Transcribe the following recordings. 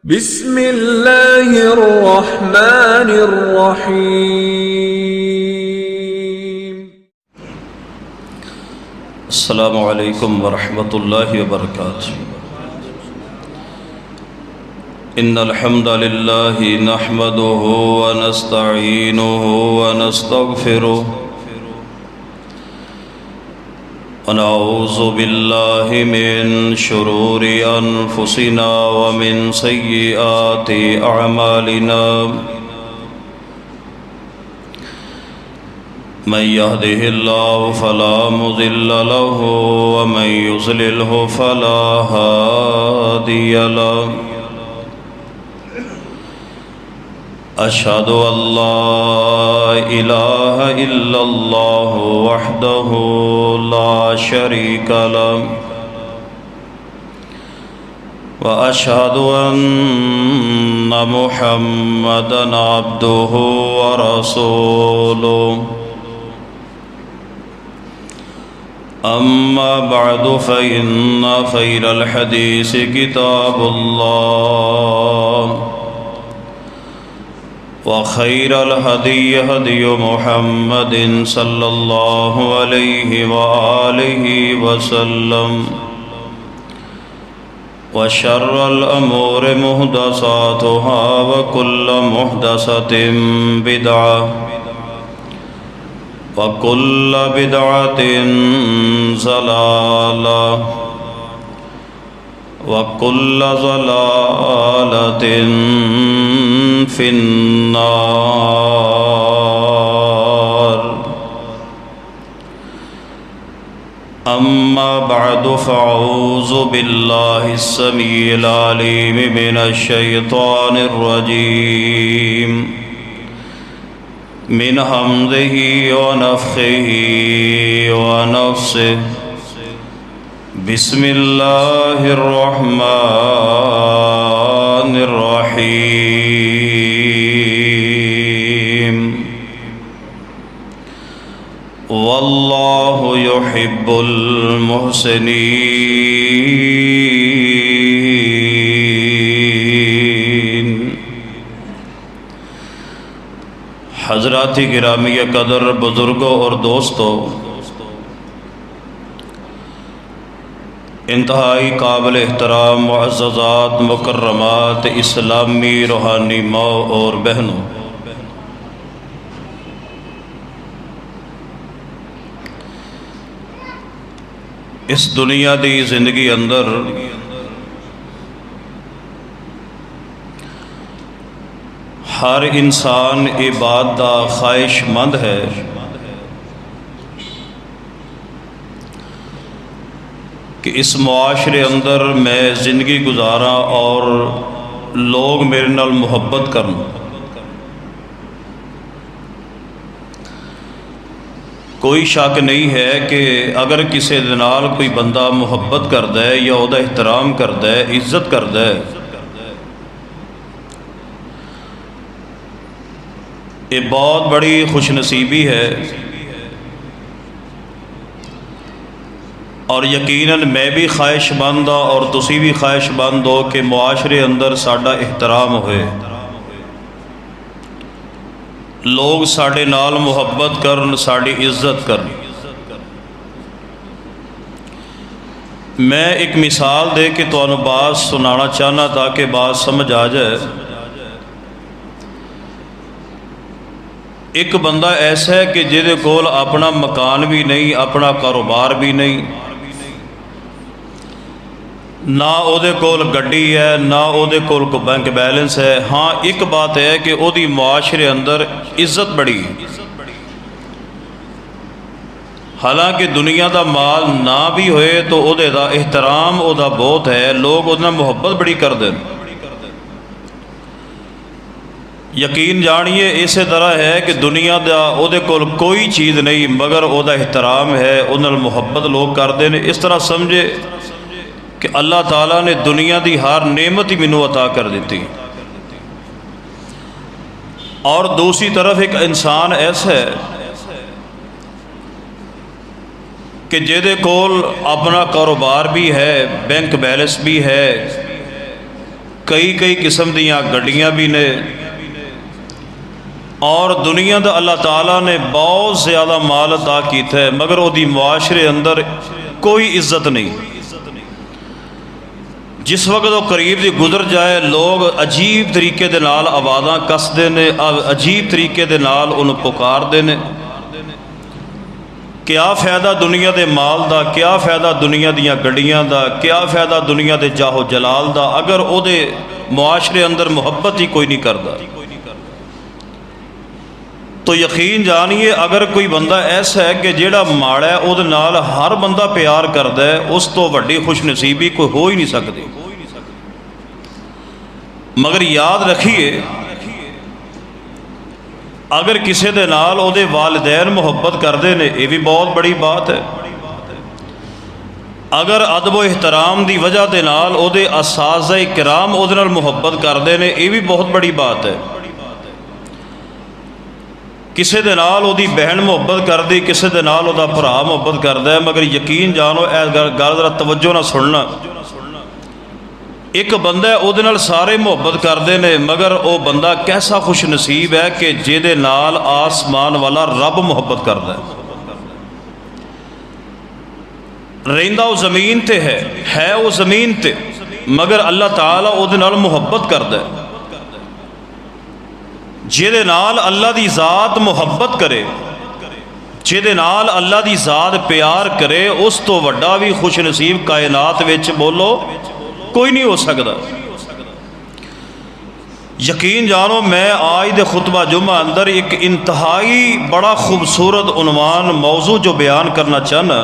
بسم اللہ الرحمن الرحیم۔ السلام علیکم ورحمۃ اللہ وبرکاتہ۔ ان الحمد للہ نحمده ونستعینه ونستغفره ونعوذ باللہ من شرور انفسنا ومن سیئات اعمالنا، من يهده الله فلا مضل له ومن يضلله فلا هادي له، أشهد أن لا إله إلا الله وحده لا شريك له، وأشهد أن محمدًا عبده ورسوله، أما بعد فإن خير الحديث كتاب الله، وخير الهدي هدي محمد صلى الله عليه وآله وسلم، وشر الأمور محدثاتها وكل محدثة بدعة، وكل بدعة ضلالة، وكل ضلالة في النار۔ أما بعد فأعوذ بالله السميع العليم من الشيطان الرجيم، من همزه ونفخه ونفسه، بسم الله الرحمن الرحيم، والله يحب المحسنين۔ حضرات گرامی قدر، بزرگوں اور دوستوں، انتہائی قابل احترام معززات، مکرمات، اسلامی روحانی ماں اور بہنوں، اس دنیا دی زندگی اندر ہر انسان یہ بات دا خواہش مند ہے کہ اس معاشرے اندر میں زندگی گزارا اور لوگ میرے نال محبت کرن۔ کوئی شک نہیں ہے کہ اگر کسی دے نال کوئی بندہ محبت کردا ہے یا وہ احترام کردا ہے، عزت کردا ہے، یہ بہت بڑی خوش نصیبی ہے، اور یقیناً میں بھی خواہش مند ہوں اور تسی بھی خواہش مند ہو کہ معاشرے اندر ساڈا احترام ہوئے، لوگ ساڈے نال محبت کرن، ساڈی عزت کرن۔ میں ایک مثال دے کے تانوں بات سنانا چاہنا تاکہ بات سمجھ آ جائے۔ ایک بندہ ایسا ہے کہ جہدے کول اپنا مکان بھی نہیں، اپنا کاروبار بھی نہیں، نہ او دے کول گڈی ہے، نہ او دے کول کو بینک بیلنس ہے۔ ہاں ایک بات ہے کہ او دی معاشرے اندر عزت بڑی، حالانکہ دنیا دا مال نہ بھی ہوئے تو او دے دا احترام او دا بہت ہے، لوگ او دا محبت بڑی کر دیں۔ یقین جانیے اسی طرح ہے کہ دنیا دا او دے کول کوئی چیز نہیں مگر او دا احترام ہے، او نال محبت لوگ کر دیں۔ اس طرح سمجھے کہ اللہ تعالیٰ نے دنیا دی ہر نعمت ہی مینوں عطا کر دیتی، اور دوسری طرف ایک انسان ایسا ہے کہ جہدے کول اپنا کاروبار بھی ہے، بینک بیلنس بھی ہے، کئی قسم دیاں گڈیاں بھی نے، اور دنیا دا اللہ تعالیٰ نے بہت زیادہ مال عطا کیتا ہے، مگر وہ دی معاشرے اندر کوئی عزت نہیں۔ جس وقت وہ قریب دی گزر جائے لوگ عجیب طریقے دے نال آوازاں کسدے نے، عجیب طریقے دے نال انہوں پکاردے نے۔ کیا فائدہ دنیا دے مال دا، کیا فائدہ دنیا دیاں گڈیاں دا، کیا فائدہ دنیا دے جاہ و جلال دا، اگر او دے معاشرے اندر محبت ہی کوئی نہیں کردا۔ تو یقین جانیے اگر کوئی بندہ ایسا ہے کہ جیڑا ماڑا ہے او دے نال ہر بندہ پیار کردا ہے، اس تو وڈی خوش نصیبی کوئی ہو ہی نہیں سکتی۔ مگر یاد رکھیے اگر کسی دے نال او دے والدین محبت کردے نے، یہ بھی بہت بڑی بات ہے۔ اگر ادب و احترام دی وجہ دے نال او دے اساتذہ کرام او دے نال محبت کردے نے، یہ بھی بہت بڑی بات ہے۔ کسی دے نال او دی بہن محبت کردی، کسی دے نال او دا بھرا محبت کردا ہے، مگر یقین جانو اے گل ذرا توجہ نہ سننا، ایک بندہ ہے او دے نال سارے محبت کردے نے، مگر او بندہ کیسا خوش نصیب ہے کہ جے دے نال آسمان والا رب محبت کردا ہے۔ رہندا او زمین تے ہے او زمین تے، مگر اللہ تعالیٰ او دے نال محبت کردا ہے۔ جے نال اللہ دی ذات محبت کرے، جے نال اللہ دی ذات پیار کرے، اس تو وڈا بھی خوش نصیب کائنات وچ بولو کوئی نہیں ہو سکتا۔ یقین جانو میں آج دے خطبہ جمعہ اندر ایک انتہائی بڑا خوبصورت عنوان موضوع جو بیان کرنا چاہنا،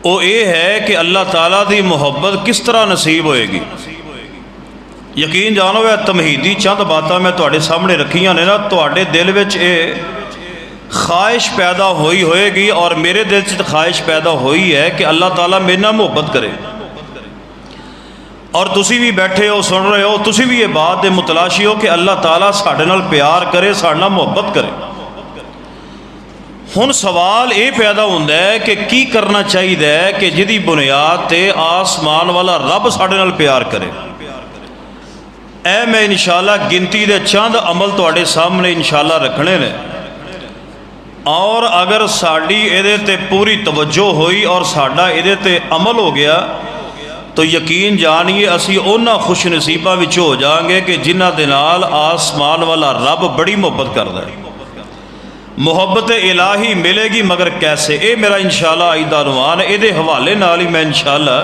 وہ یہ ہے کہ اللہ تعالیٰ دی محبت کس طرح نصیب ہوئے گی۔ یقین جانو ہے تمہیدی چند باتاں میں تواڈے سامنے رکھیاں نے نا، تواڈے دل وچ اے خواہش پیدا ہوئے گی، اور میرے دل سے خواہش پیدا ہوئی ہے کہ اللہ تعالیٰ میرے نال محبت کرے، اور تسی بھی بیٹھے ہو سن رہے ہو، تسی بھی یہ بات دے متلاشی ہو کہ اللہ تعالیٰ ساڈے نال پیار کرے، ساڈے نال محبت کرے۔ ہن سوال یہ پیدا ہوتا ہے کہ کی کرنا چاہیے کہ جدی بنیاد تے آسمان والا رب ساڈے نال پیار کرے۔ اے میں انشاءاللہ گنتی دے چند عمل تواڈے سامنے انشاءاللہ رکھنے نے، اور اگر ساڈی ایدے تے پوری توجہ ہوئی اور ساڈا ایدے تے عمل ہو گیا تو یقین جانیے اسی اونا خوش نصیبہ وچ ہو جائیں گے کہ جنہ دے نال آسمان والا رب بڑی محبت کردا ہے۔ محبت الہی ملے گی مگر کیسے؟ اے میرا انشاءاللہ آج دا عنوان ہے، ایدے حوالے نال ہی میں انشاءاللہ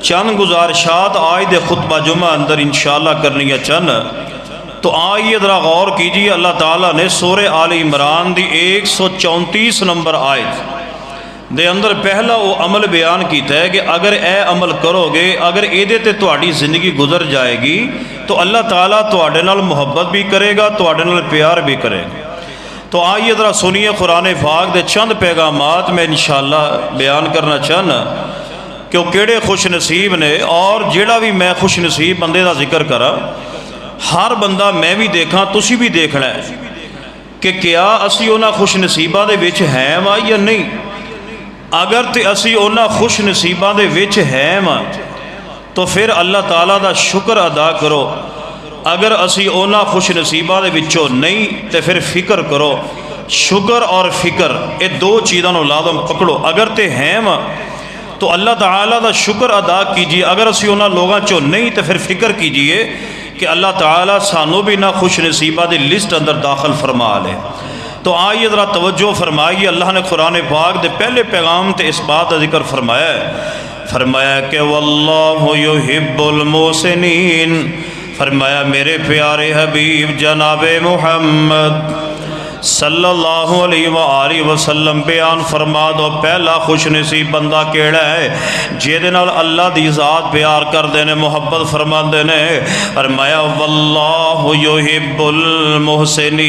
چند گزارشات آج دے خطبہ جمعہ اندر انشاءاللہ کرنی چاہنا۔ تو آئیے ذرا غور کیجیے، اللہ تعالیٰ نے سورہ آل عمران دی 134 نمبر آیت دے اندر پہلا وہ عمل بیان کیتا ہے کہ اگر اے عمل کرو گے، اگر ایدے تے تواڈی زندگی گزر جائے گی تو اللہ تعالیٰ تواڈے نال محبت بھی کرے گا، تواڈے نال پیار بھی کرے گا۔ تو آئیے ذرا سنیے قرآن پاک دے چند پیغامات میں انشاءاللہ بیان کرنا چاہنا کہ وہ کیڑے خوش نصیب نے، اور جیڑا بھی میں خوش نصیب بندے دا ذکر کرا، ہر بندہ میں بھی دیکھاں، تسی بھی دیکھنا ہے کہ کیا اسی اونا خوش نصیبہ دے وچ ہیں وا یا نہیں۔ اگر تے اسی اونا خوش نصیبہ دے وچ ہیں وا تو پھر اللہ تعالیٰ دا شکر ادا کرو، اگر اسی اونا خوش نصیبہ دے وچوں نہیں تے پھر فکر کرو۔ شکر اور فکر یہ دو چیزاں نو لازم پکڑو، اگر تے ہیں وا تو اللہ تعالیٰ دا شکر ادا کیجئے، اگر اسی اونا لوگاں چوں نہیں تو پھر فکر کیجئے کہ اللہ تعالیٰ سانو بھی نہ خوش نصیبہ دی لسٹ اندر داخل فرما لے۔ تو آئیے ذرا توجہ فرمائیے، اللہ نے قرآن پاک دے پہلے پیغام تے اس بات کا ذکر فرمایا کہ واللہ یحب المحسنین، فرمایا میرے پیارے حبیب جناب محمد صلی اللہ علیہ وآلہ وسلم بیان فرما دو پہلا خوش نصیب بندہ کیڑا ہے جیدے نال اللہ دی ذات پیار کر دینے، محبت فرما دینے۔ فرمایا واللہ یحب المحسنین،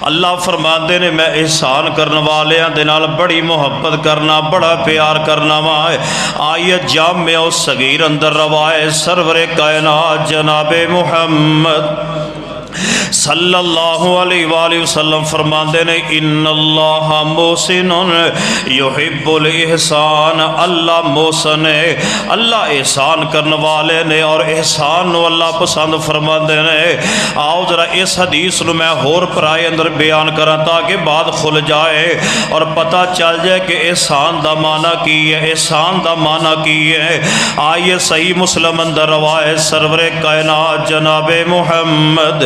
اللہ فرماندے نے میں احسان کرنے والے دے نال بڑی محبت کرنا، بڑا پیار کرنا وا۔ آیت جامع صغیر اندر روایت سرور کائنات جناب محمد صلی اللہ علیہ وآلہ وسلم فرماندے نے ان اللہ محسن یحب الاحسان، اللہ محسن ہے، اللہ احسان کرنے والے نے اور احسان نو اللہ پسند فرماندے نے۔ آؤ ذرا اس حدیث نو میں ہور پرائے اندر بیان کراں تاکہ بات کھل جائے اور پتہ چل جائے کہ احسان دا معنی کی ہے، احسان دا معنی کی ہے۔ آئیے صحیح مسلم اندر روایت سرور کائنات جناب محمد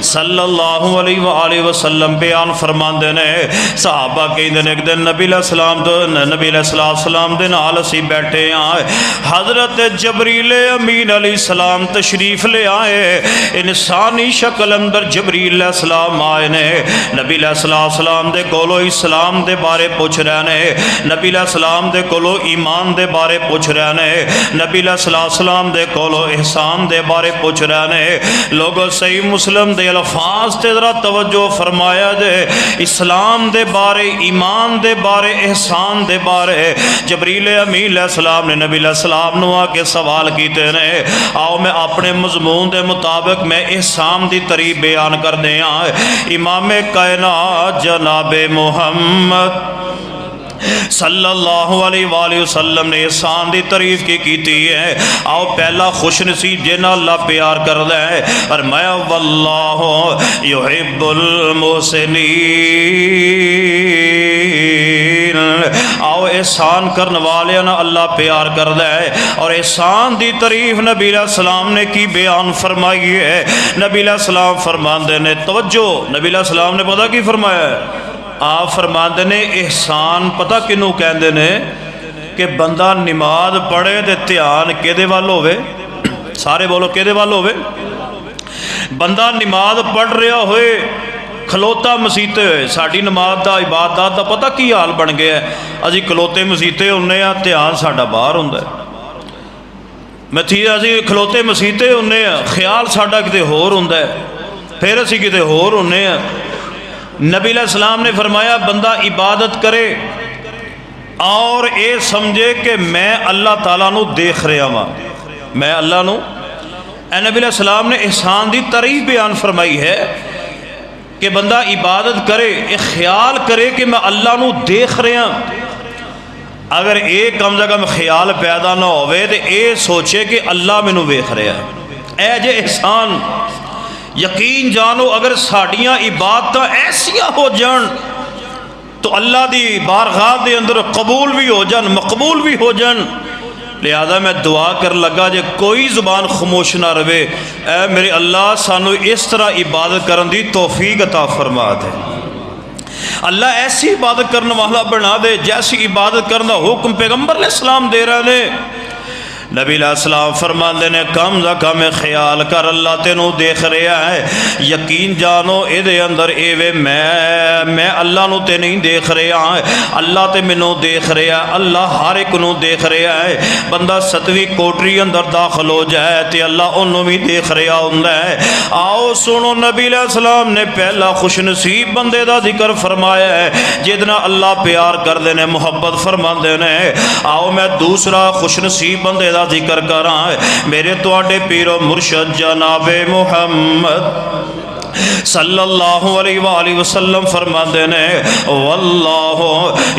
صلی اللہ علیہ وآلہ وسلم بیان فرماندے نے، صحابہ کہندے نے ایک دن نبی علیہ السلام دے نال اسی بیٹھے آئے، حضرت جبریل امین علیہ السلام تشریف لے آئے، انسانی شکل اندر جبریل علیہ السلام آئے نے، نبی علیہ السلام دے کولو اسلام دے بارے پوچھ رہے نے، نبی علیہ السلام دے کولو ایمان دے بارے پوچھ رہے نے، نبی علیہ السلام دے کولو احسان دے بارے پوچھ رہے نے۔ لوگو صحیح مسلم دے الفاظ تے ذرا توجہ فرمایا جے، اسلام دے بارے، ایمان دے بارے، احسان دے بارے جبریل امین علیہ السلام نے نبی علیہ السلام نو آ کے سوال کیتے نے۔ آؤ میں اپنے مضمون دے مطابق میں احسان دی تعریف بیان کر دیاں۔ امام کائنات جناب محمد صلی اللہ علیہ وآلہ وسلم نے احسان دی تعریف کی کیتی ہے۔ آؤ پہلا خوش نصیب جنہ اللہ پیار کر دے اور میں واللہ یحب المحسنین، آؤ احسان کرنے والے نا اللہ پیار کر دے۔ اور احسان دی تعریف نبی علیہ السلام نے کی بیان فرمائی ہے۔ نبی علیہ السلام فرماندے نے، توجہ، نبی علیہ السلام نے پتہ کی فرمایا ہے؟ آپ فرماندے نے احسان پتہ کنوں کہندے نے کہ بندہ نماز پڑھے تے دھیان کدے وال ہوئے، سارے بولو کدے وال ہوئے، بندہ نماز پڑھ رہا ہوئے کھلوتا مسیتے ہوئے۔ ساڑی نماز دا عبادت دا پتہ کی حال بن گیا ہے، اسی کھلوتے مسیتے ہونے ہیں، دھیان ساڑا باہر ہوندہ ہے، اسی کھلوتے مسیتے ہونے ہیں، خیال ساڑا کتے ہور ہوندہ ہے، پھر اسی کتے ہور ہونے ہیں۔ نبی علیہ السلام نے فرمایا بندہ عبادت کرے اور اے سمجھے کہ میں اللہ تعالیٰ نو دیکھ رہا ہوں، میں اللہ نو، اے نبی علیہ السلام نے احسان دی تعریف بیان فرمائی ہے کہ بندہ عبادت کرے، ایک خیال کرے کہ میں اللہ نو دیکھ رہا ہوں۔ اگر ایک کم سے کم خیال پیدا نہ ہوئے تو اے سوچے کہ اللہ میں نو دیکھ رہا ہے، اے جے احسان۔ یقین جانو اگر ساڑیاں عبادتاں ایسیاں ہو جان تو اللہ دی بارگاہ دے اندر قبول بھی ہو جان، مقبول بھی ہو جان۔ لہذا میں دعا کر لگا جے کوئی زبان خاموش نہ رہے، اے میرے اللہ سانو اس طرح عبادت کرن دی توفیق عطا فرما دے، اللہ ایسی عبادت کرنے والا بنا دے جیسی عبادت کرنا حکم پیغمبر علیہ السلام دے رہے نے۔ نبی علیہ السلام فرماندے نے کم از کم خیال کر اللہ تینوں دیکھ رہا ہے، یقین جانو اے دے اندر اے وے میں اللہ نو تے نہیں دیکھ رہا ہے، اللہ تے منوں دیکھ رہا ہے، اللہ ہر ایک نو دیکھ رہا ہے۔ بندہ ستویں کوٹری اندر داخل ہو جائے تے اللہ انہوں بھی دیکھ رہا ہوندا ہے۔ آؤ سنو نبی علیہ السلام نے پہلا خوش نصیب بندے دا ذکر فرمایا ہے جدنا اللہ پیار کر دینے محبت فرماندے نے۔ آؤ میں دوسرا خوش نصیب بندے دا ذکر کر رہا ہے، میرے تواڈے پیر و مرشد جناب محمد صلی اللہ علیہ وآلہ وسلم فرماندے نے واللہ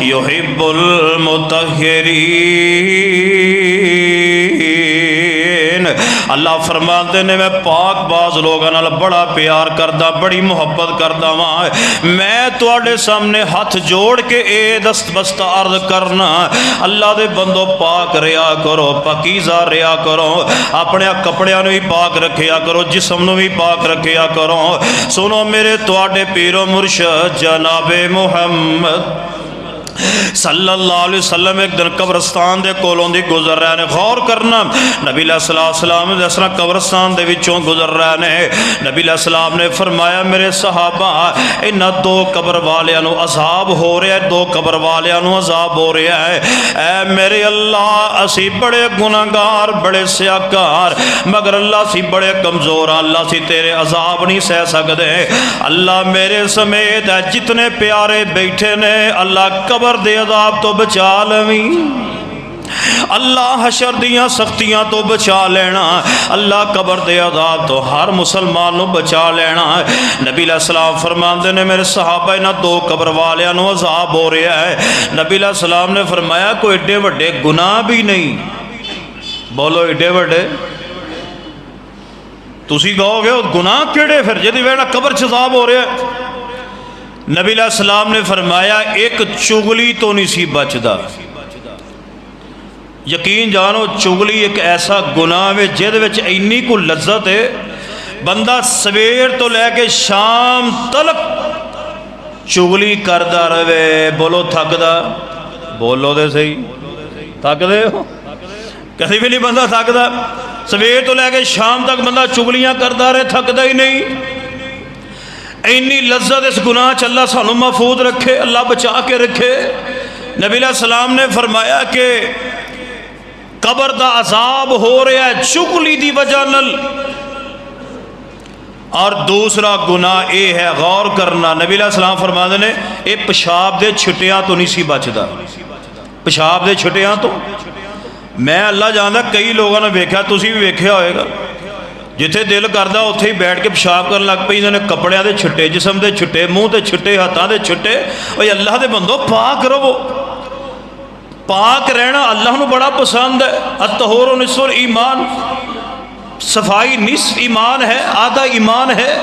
یحب المطہرین، اللہ فرماندے نے میں پاک باز لوگاں نال بڑا پیار کردہ، بڑی محبت کردہ ہاں۔ میں تواڈے سامنے ہاتھ جوڑ کے اے دست بستہ عرض کرنا، اللہ دے بندو پاک رہا کرو، پاکیزہ رہا کرو، اپنے کپڑیاں نو بھی پاک رکھیا کرو، جسم نو بھی پاک رکھیا کرو۔ سنو میرے تواڈے پیر و مرشد جناب محمد صلی اللہ علیہ وسلم ایک دن قبرستان دے کولوں دی گزر رہے نے، غور کرنا نبی علیہ السلام جس طرح قبرستان دے وچوں گزر رہے نے، نبی علیہ السلام نے فرمایا میرے صحابہ انہاں دو قبر والیاں نو عذاب ہو رہا ہے، دو قبر والیاں نو عذاب ہو رہا ہے، اے میرے اللہ اسی بڑے گناہگار، بڑے سیاکار، مگر اللہ سی بڑے کمزور، اللہ سی تیرے عذاب نہیں سہ سکدے، اللہ میرے سمیت جتنے پیارے بیٹھے نے اللہ قبر دے عذاب تو بچا لویں۔ اللہ حشر دیاں سختیاں تو بچا لینا، اللہ قبر دے عذاب تو ہر مسلمان نو بچا لینا۔ نبی علیہ السلام فرماندے نے میرے صحابہ نہ دو قبر والیاں نو عذاب ہو رہا ہے۔ نبی علیہ السلام نے فرمایا کوئی ایڈے وڈے گناہ بھی نہیں، بولو ایڈے وڈے تسی کہو گے گناہ کیڑے پھر جدی ویڑا قبر چ عذاب ہو رہا ہے؟ نبی علیہ السلام نے فرمایا ایک چغلی تو نہیں سی بچدا۔ یقین جانو چغلی ایک ایسا گناہ ہے جہدے وچ اینی کو لذت ہے، بندہ سویر تو لے کے شام تلک چغلی کردا رہے، بولو تھکدا؟ بولو دے صحیح، تھک دے ہو؟ کسی بھی نہیں بندہ تھکدا، سویر تو لے کے شام تک بندہ چغلیاں کردا رہے، تھکدا ہی نہیں۔ اینی لذت اس گناہ چ اللہ سانو محفوظ رکھے، اللہ بچا کے رکھے۔ نبی علیہ السلام نے فرمایا کہ قبر دا عذاب ہو رہا ہے چغلی دی وجہ نل۔ اور دوسرا گناہ اے ہے غور کرنا، نبی علیہ السلام فرماتے نے اے پیشاب دے چھٹیاں تو نہیں سی بچدا، پیشاب دے چھٹیاں تو میں اللہ جاندا کئی لوگوں نے ویکھیا، تسی بھی ویکھیا ہوئے گا، جتھے دل کردا اوتھے ہی بیٹھ کے پیشاب کرن لگ پئی، انہوں نے کپڑیاں دے چھٹے، جسم دے چھٹے، منہ دے چھٹے، ہاتھاں دے چھٹے۔ اوے اللہ دے بندو پاک رہو، پاک رہنا اللہ نو بڑا پسند ہے۔ الطہور نصف الایمان، صفائی نصف ایمان ہے، آدھا ایمان ہے۔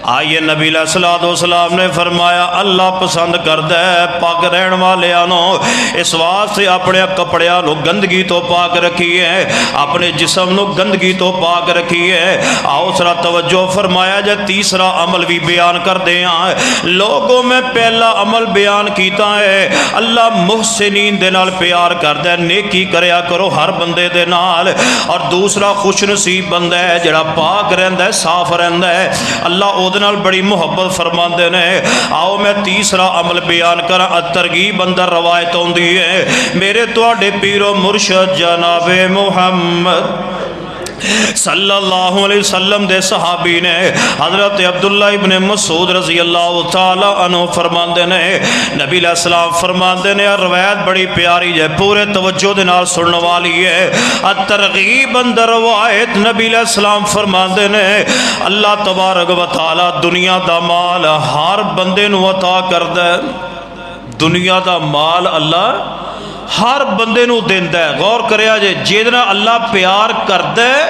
آئیے نبی علیہ السلام نے فرمایا اللہ پسند کردا ہے پاک رہن والیاں نو، اس واسطے اپنے کپڑیاں نو گندگی تو پاک رکھیے، اپنے جسم نو گندگی تو پاک رکھیے۔ آؤ ذرا توجہ فرمایا جائے، تیسرا عمل بھی بیان کر دیں۔ لوگوں میں پہلا عمل بیان کیتا ہے اللہ محسنین دے نال پیار کردا ہے، نیکی کریا کرو ہر بندے دے نال۔ اور دوسرا خوش نصیب بندہ ہے جڑا پاک رہندا ہے، صاف رہندا ہے، اللہ او نال بڑی محبت فرماندے نے۔ آؤ میں تیسرا عمل بیان کراں، ترغیب اندر روایت ہوندی ہے میرے تواڈے پیر و مرشد جناب محمد صلی اللہ علیہ وسلم دے صحابی نے حضرت عبداللہ ابن مسعود رضی اللہ تعالی عنہ فرماندے نے، نبی علیہ السلام فرماندے نے، روایت بڑی پیاری ہے، پورے توجہ دے نال سننے والی ہے۔ الترغیب اندر روایت نبی علیہ السلام فرماندے نے اللہ تبارک و تعالی دنیا دا مال ہر بندے نو عطا کردا ہے، دنیا دا مال اللہ ہر بندے نو دیندا ہے۔ غور کریا جے، جہدے نال اللہ پیار کردا ہے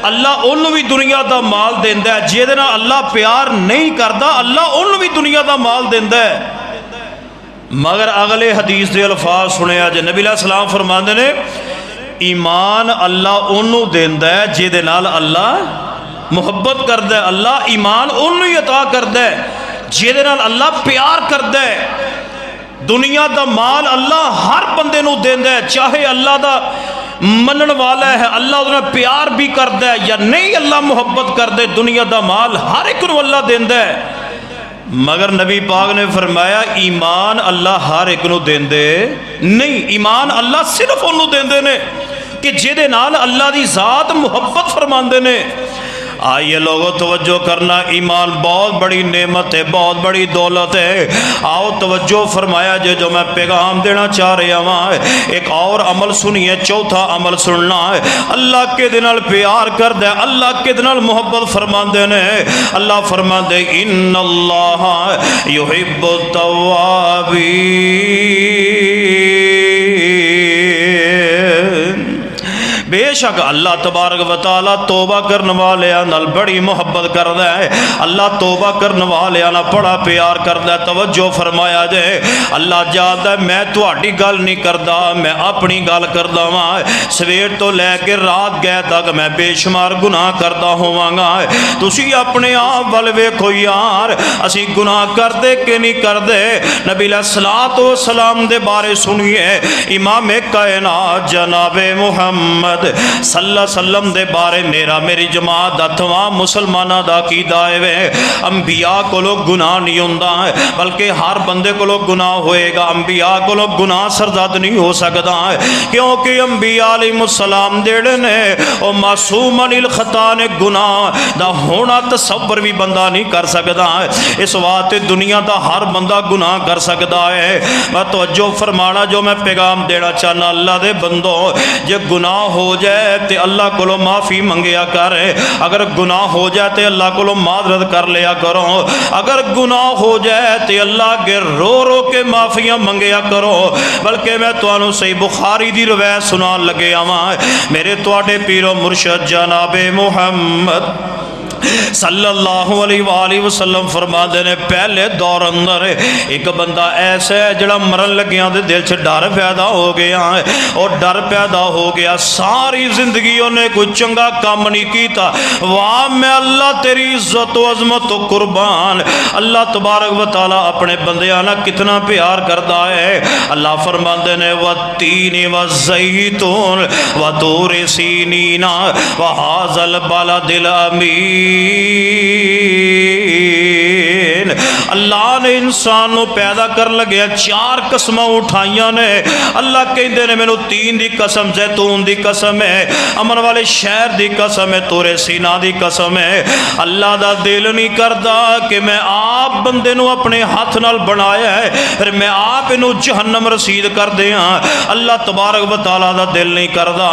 اللہ انہوں بھی دنیا دا مال دیندا ہے، جہدے نال اللہ پیار نہیں کردا اللہ انہوں بھی دنیا دا مال دیندا ہے۔ مگر اگلے حدیث دے الفاظ سنیا جے، نبی علیہ السلام فرماندے نے ایمان اللہ انہوں دیندا ہے جہدے نال اللہ محبت کردا ہے، اللہ ایمان انہوں ہی عطا کردا ہے جہدے نال اللہ پیار کردا ہے۔ دنیا دا مال اللہ ہر بندے نو دیندا ہے، چاہے اللہ دا منن والا ہے، اللہ اس نال پیار بھی کردا ہے یا نہیں اللہ محبت کردے، دنیا دا مال ہر ایک نو اللہ دیندا ہے۔ مگر نبی پاک نے فرمایا ایمان اللہ ہر ایک نو دیندے نہیں، ایمان اللہ صرف انہوں دیندے نے کہ جہدے نال اللہ دی ذات محبت فرماندے نے۔ آئیے لوگوں توجہ کرنا، ایمان بہت بڑی نعمت ہے، بہت بڑی دولت ہے۔ آؤ توجہ فرمایا جو میں پیغام دینا چاہ رہا ہوں، ایک اور عمل سنیے، چوتھا عمل سننا ہے۔ اللہ کے دنال پیار کر دے، اللہ کے دنال محبت فرماندے نے۔ اللہ فرماندے ان اللہ یحب التوابین، بے شک اللہ تبارک و تعالی توبہ کرنے والیاں نال بڑی محبت کردا ہے، اللہ توبہ کرنے والیاں نال بڑا پیار کردا ہے۔ توجہ فرمایا جائے، اللہ جاندا ہے میں تہاڈی گل نہیں کردا، میں اپنی گل کردا ہاں۔ سویر تو لے کے رات گئے تک میں بے شمار گناہ کردا ہوواں گا، تسی اپنے آپ ول ویکھو یار اسی گناہ کردے کہ نہیں کردے۔ نبی علیہ الصلوۃ والسلام دے بارے سنیے، امام کائنات جناب محمد صلی اللہ علیہ وسلم دے بارے میرا میری جماعت دا تمام مسلمانہ دا عقیدہ ہے انبیاء کو لوگ گناہ نہیں ہوندا بلکہ ہر بندے کو لوگ گناہ ہوئے گا، انبیاء کو لوگ گناہ سرزد نہیں ہو سکتا کیونکہ انبیاء علیہ السلام جڑے نے او معصوم عن الخطا نے، گناہ دا ہونا تصور بھی بندہ نہیں کر سکتا، اس واسطے دنیا دا ہر بندہ گناہ کر سکتا ہے۔ میں توجہ فرمانا جو میں پیغام دینا چاہنا اللہ دے بندوں، جے گناہ ہو جائے تے اللہ کو معافی منگیا کر، اگر گناہ ہو جائے تے اللہ کو معذرت کر لیا کرو، اگر گناہ ہو جائے تے اللہ کے رو رو کے معافیاں منگیا کرو۔ بلکہ میں تانوں صحیح بخاری دی روایت سنان لگے آواں، میرے تواڈے پیر و مرشد جناب محمد صلی اللہ علیہ وآلہ وسلم فرماتے ہیں پہلے دور اندر ایک بندہ ایسا ہے جڑا مرن لگیاں دے دل سے ڈر پیدا ہو گیا ہے، اور ڈر پیدا ہو گیا ساری زندگی انہیں کوئی چنگا کام نہیں کیتا، واہ میں اللہ تیری عزت و عظمت و قربان، اللہ تبارک و تعالیٰ اپنے بندیاں کتنا پیار کرتا ہے۔ اللہ فرماتے ہیں والتین والزیتون وطور سینین وہذا البلد الامین، اللہ نے انسان نو پیدا کر لگیا چار قسمہ اٹھائیاں نے، اللہ کہندے نے مینوں تین دی قسم، زیتون دی قسم ہے، امن والے شہر دی قسم ہے، طور سینا دی قسم ہے۔ اللہ دا دل نہیں کردا کہ میں آپ بندے نو اپنے ہاتھ نال بنایا ہے پھر میں آپ انو جہنم رسید کر دیاں، اللہ تبارک و تعالیٰ دا دل نہیں کردا۔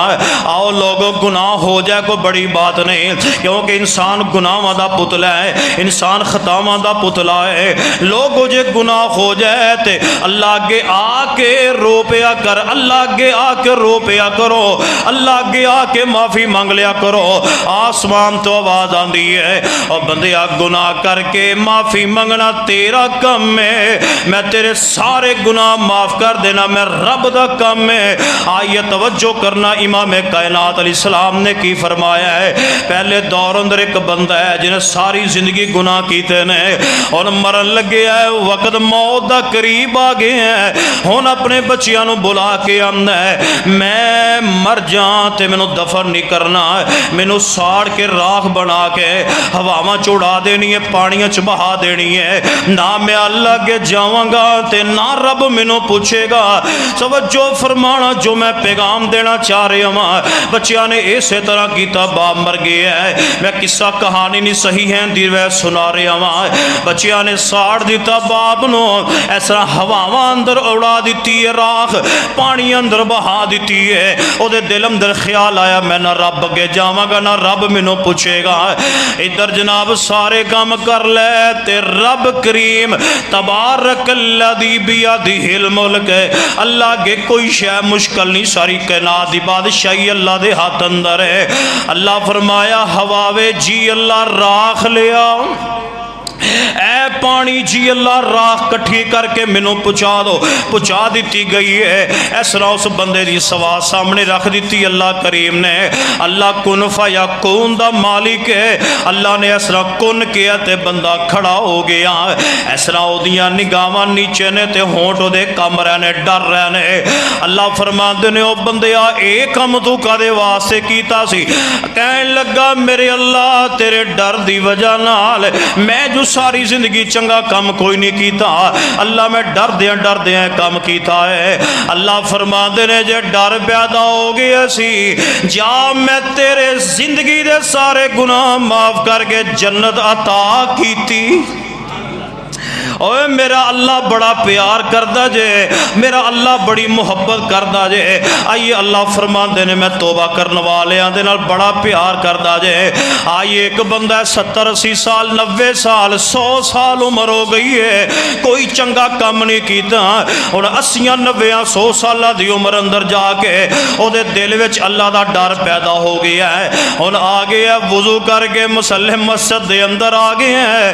آؤ لوگوں گناہ ہو جائے کوئی بڑی بات نہیں، کیونکہ انسان گناہاں دا پتلا ہے، انسان خطاواں دا پتلا ہے، لوگوں جے گناہ ہو جائے تے اللہ آگے آ کے رو پیا کر، اللہ آگے آ کے رو پیا کرو، اللہ آگے آ کے معافی مانگ لیا کرو۔ آسمان تو آواز آندی ہے اور بندیا گناہ کر کے معافی منگنا تیرا کم ہے، میں تیرے سارے گناہ معاف کر دینا میں رب دا کم ہے۔ آئیے توجہ کرنا امام کائنات علیہ السلام نے کی فرمایا ہے، پہلے دور اندر ایک بندہ ہے جنہیں ساری زندگی گناہ کیتے نے اور مرن لگے ہے، وقت موت دا قریب آ گئے ہیں، ہن اپنے بچیاں نو بلا کے آندا ہے میں مر جاں تے مینوں دفن نہیں کرنا، مینوں ساڑ کے راکھ بنا کے ہواواں چڑا دینی ہے، پانیاں چ بہا دینی ہے، نہ میں اللہ کے جاواں گا تے نہ رب مینوں پوچھے گا۔ توجہ فرمانا جو میں پیغام دینا چاہ رہا ہوں، بچیاں نے اسی طرح کیتا، باپ مر گیا ہے، میں قصہ کہانی نہیں صحیح ہے دی روایت سنا رہا ہوں، بچیاں نے ساڑ دیتا باپ نو، اس طرح ہواواں اندر اڑا دیتی ہے، راکھ پانی اندر بہا دیتی ہے، او دے دل اندر خیال آیا میں نہ رب اگے جاواں گا نہ رب مینوں پوچھے گا۔ ادھر جناب سارے کام کر لے تے رب کریم تبارک الذی بیدہ الملک، اللہ کے کوئی شے مشکل نہیں، ساری کائنات دی بادشاہی اللہ دے ہاتھ اندر ہے۔ اللہ فرمایا ہوا وے جی اللہ راکھ لیا، اے پانی جی اللہ راکھ کٹھی کر کے مینوں پہنچا دو، پہنچا دیتی گئی ہے۔ اس طرح اس بندے دی سوا سامنے رکھ دیتی اللہ کریم نے۔ اللہ کن فیکون دا مالک ہے، اللہ نے اس طرح کن کیا تے بندہ کھڑا ہو گیا، اس طرح اودیاں نگاہاں نیچے نے تے ہونٹ دے کم رہنے ڈر رہنے۔ اللہ فرماندے نے او بندیا اے کم تو کدے واسطے کیتا سی؟ کہن لگا میرے اللہ تیرے ڈر دی وجہ نال میں جو ساری زندگی چنگا کام کوئی نہیں کیتا، اللہ میں ڈر دیاں کام کیتا ہے۔ اللہ فرماندے نے جے ڈر پیدا ہو گیا سی جا میں تیرے زندگی دے سارے گناہ معاف کر کے جنت عطا کیتی۔ اوے میرا اللہ بڑا پیار کردا جے، میرا اللہ بڑی محبت کردا جے۔ آئیے اللہ فرماندے نے میں توبہ کرن والیاں دے نال بڑا پیار کردا جے۔ آئیے ایک بندہ 70 80 سال 90 سال 100 سال عمر ہو گئی ہے، کوئی چنگا کام نہیں کیتا، ہن 80 90 100 سالہ دی عمر اندر جا کے او دے دل وچ اللہ دا ڈر پیدا ہو گیا ہے، ہن آ گیا وضو کر کے مصلی مسجد دے اندر آ گئے ہیں،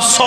100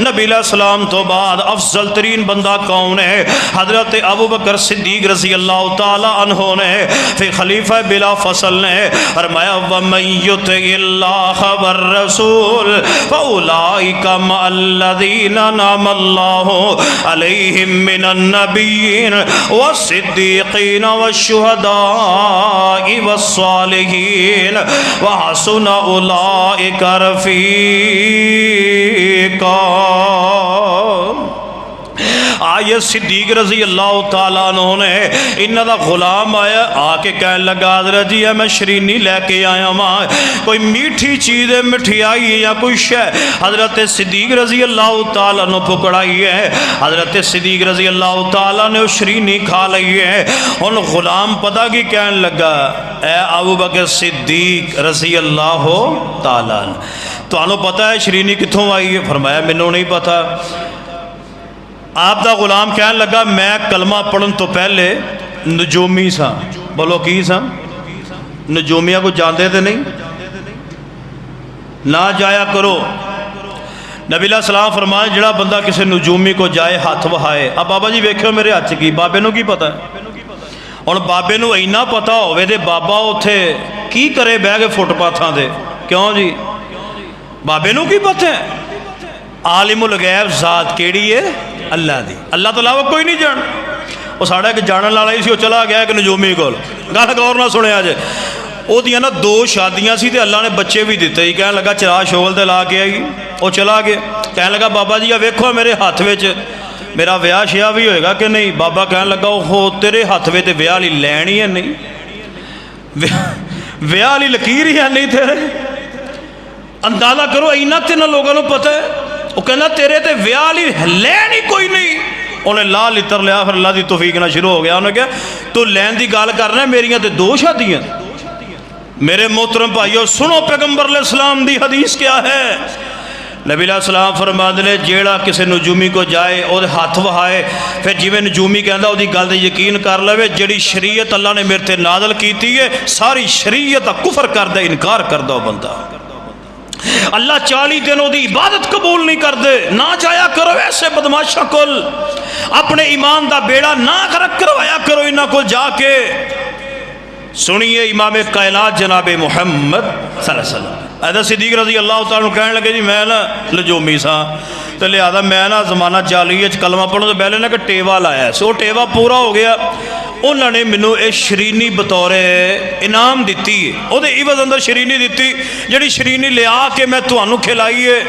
نبی علیہ السلام تو بعد افضل ترین بندہ کون ہے؟ حضرت ابو بکر صدیق رضی اللہ تعالی عنہ نے، پھر خلیفہ بلا فصل نے فرمایا وَمَن يُطِعِ اللَّهَ وَالرَّسُولَ فَأُولَٰئِكَ مَعَ الَّذِينَ أَنْعَمَ اللَّهُ عَلَيْهِم مِّنَ النَّبِيِّينَ وَالصِّدِّيقِينَ وَالشُّهَدَاءِ وَالصَّالِحِينَ وَحَسُنَ أُولَٰئِكَ رَفِيقًا۔ آیت صدیق رضی اللہ تعالیٰ عنہ نے انہاں دا غلام آیا آ کے کہنے لگا حضرت جی میں شرینی لے کے آیا ماں، کوئی میٹھی چیز ہے، مٹھیائی یا کوئی شے؟ حضرت صدیق رضی اللہ تعالیٰ عنہ پکڑائی ہے، حضرت صدیق رضی اللہ تعالیٰ نے شرینی کھا لئی ہے۔ ان غلام پتہ کی کہنے لگا اے ابو بکر صدیق رضی اللہ تعالیٰ عنہ تو انہوں پتہ ہے شرینی کتھوں آئی ہے؟ فرمایا مینوں نہیں پتہ۔ آپ دا غلام کہنے لگا میں کلمہ پڑھن تو پہلے نجومی سا۔ بولو کی سا؟ نجومیہ کو جاندے تھے نہیں؟ نہ جایا کرو۔ نبی علیہ السلام فرمائے جڑا بندہ کسی نجومی کو جائے ہاتھ وہائے۔ اب بابا جی ویکھو میرے ہاتھ کی، بابے نو کی پتہ ہے؟ اور بابے نو اینا پتہ ہوئے دے بابا اتھے کی کرے بہ کے فٹ پاتھاں دے؟ کیوں جی؟ بابے نو کی پتہ ہے؟ عالم الغیب ذات کیڑی ہے؟ اللہ دی، اللہ تو علاوہ کوئی نہیں جان۔ وہ ساڑھا ایک جانن لالا ہی سی، وہ چلا گیا ایک نجومی کول، گل غور نہ سنے آج وہ دیاں نا 2 شادیاں سی تے اللہ نے بچے بھی دیتے ہی، کہنے لگا چرا شغل دے لا کے آئی، وہ چلا گیا۔ کہنے لگا بابا جی ویکھو میرے ہاتھ وچ میرا ویاہ شیاہ بھی ہوئے گا کہ نہیں؟ بابا کہنے لگا وہ تیرے ہاتھ وچ تے ویاہ والی لین ہی ہے نہیں، ویاہ والی لکیر ہی ہے نہیں تیرے۔ اندازہ کرو اینا تے نہ لوگوں کو پتہ ہے۔ وہ کہنا تیرے تے ویاہ والی لین ہی کوئی نہیں۔ انہیں لا لتر لیا، پھر اللہ دی توفیق نہ شروع ہو گیا۔ انہوں نے کہا تو لین دی گال کرنا ہے، میریاں تے 2 شادیاں۔ میرے محترم بھائیو سنو پیغمبر علیہ السلام دی حدیث کیا ہے۔ نبی علیہ السلام فرماتے نے جیڑا کسی نجومی کو جائے او دے ہاتھ وہائے، پھر جویں نجومی کہندا او دی گل تے یقین کر لوے جڑی شریعت اللہ نے میرے تے نازل کیتی ہے ساری شریعت دا کفر کردا انکار کردا او بندہ۔ اللہ 40 دنوں دی عبادت قبول نہیں کر دے۔ نہ جایا کرو ایسے بدماشا کول، اپنے ایمان دا بیڑا نہ غرق کروایا کرو انہاں کو جا کے۔ سنیے امام کائنات جناب محمد صلی اللہ علیہ وسلم حضرت صدیق رضی اللہ تعالیٰ کہنے لگے جی میں نا لجومی سا تو لہذا میں نا زمانہ جاہلیت کلمہ پڑھوں تو پہلے نا کہ ٹیوا لایا سو ٹیوا پورا ہو گیا۔ انہوں نے منو اے شرینی بطور انعام دیتی ہے، او دے عوض اندر شرینی دیتی جڑی شرینی لے آ کے میں تانوں کھلائی ہے۔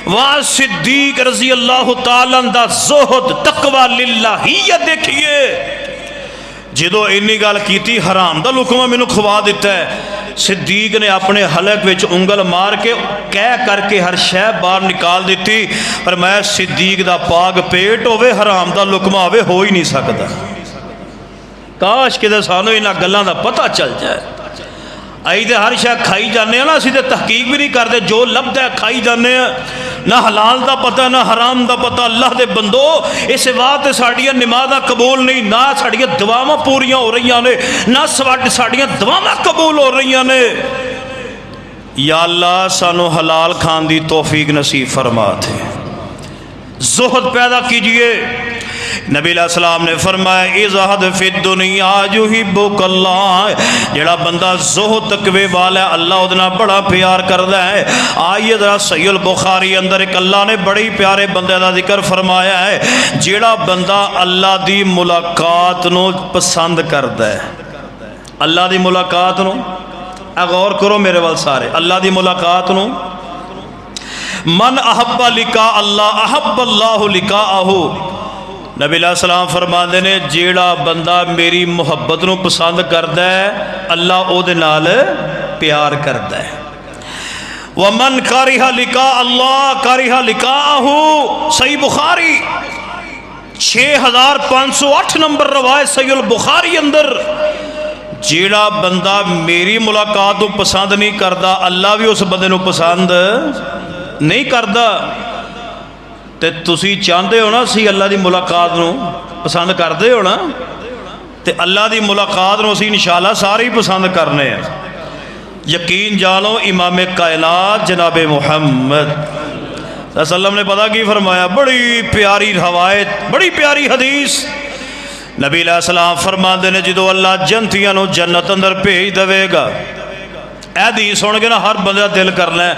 واہ صدیق رضی اللہ تعالیٰ دا زہد تقوی للہیت دیکھیے، جدو اینی گال کیتی حرام دا لقمہ منو کھوا دیتا ہے۔ صدیق نے اپنے حلق وچ انگل مار کے کہہ کر کے ہر شے باہر نکال دیتی، پر میں صدیق دا پاک پیٹ ہوئے حرام دا لقمہ ہوئے ہو ہی نہیں سکتا۔ کاش کہ سانو انہاں گلاں دا پتہ چل جائے۔ آئی دے ہر شے کھائی جانے ہیں نا، اسی دے تحقیق بھی نہیں کرتے، جو لبدا ہے کھائی جانے ہیں، نہ حلال دا پتہ نہ حرام دا پتہ۔ اللہ دے بندو اس واسطے ساڈیاں نمازاں قبول نہیں، نہ ساڈیاں دعاواں پوریاں ہو رہی نے، نہ ساڈیاں دعاواں قبول ہو رہی نے۔ یا اللہ سانو حلال کھان دی توفیق نصیب فرما دے، زہد پیدا کیجئے۔ نبی علیہ السلام نے فرمایا ازہد فی الدنیا یحبک اللہ، جڑا بندہ زہد تقوی والا ہے اللہ ادنا بڑا پیار کردا ہے۔ آئیے ذرا صحیح البخاری اندر ایک اللہ نے بڑی پیارے بندے دا ذکر فرمایا ہے، جڑا بندہ اللہ دی ملاقات نو پسند کردا ہے۔ اللہ دی ملاقات نو غور کرو میرے وال سارے، اللہ دی ملاقات نو من احب لقاء اللہ احب اللہ لقاءہ۔ نبی علیہ السلام فرماندے نے جیڑا بندہ میری محبت نو پسند کردا ہے اللہ او دے نال پیار کردا ہے۔ ومن کرہ لقاء اللہ کرہ لقاءہ، صحیح بخاری 6508 نمبر روایت صحیح البخاری اندر، جیڑا بندہ میری ملاقات نو پسند نہیں کردا اللہ بھی اس بندے نو پسند نہیں کردا۔ تے تسی چاہتے ہو نا سی اللہ دی ملاقات نو پسند کرتے ہو نا، تے اللہ دی ملاقات نو سی انشاءاللہ سارے ہی پسند کرنے ہیں۔ یقین جانو امام کائنات جناب محمد وسلم نے پتہ کی فرمایا؟ بڑی پیاری روایت، بڑی پیاری حدیث۔ نبی علیہ السلام فرماندے نے جدو اللہ جنتیاں نو جنت اندر بھیج دے گا، اے حدیث سن کے نا ہر بندہ دل کرنا ہے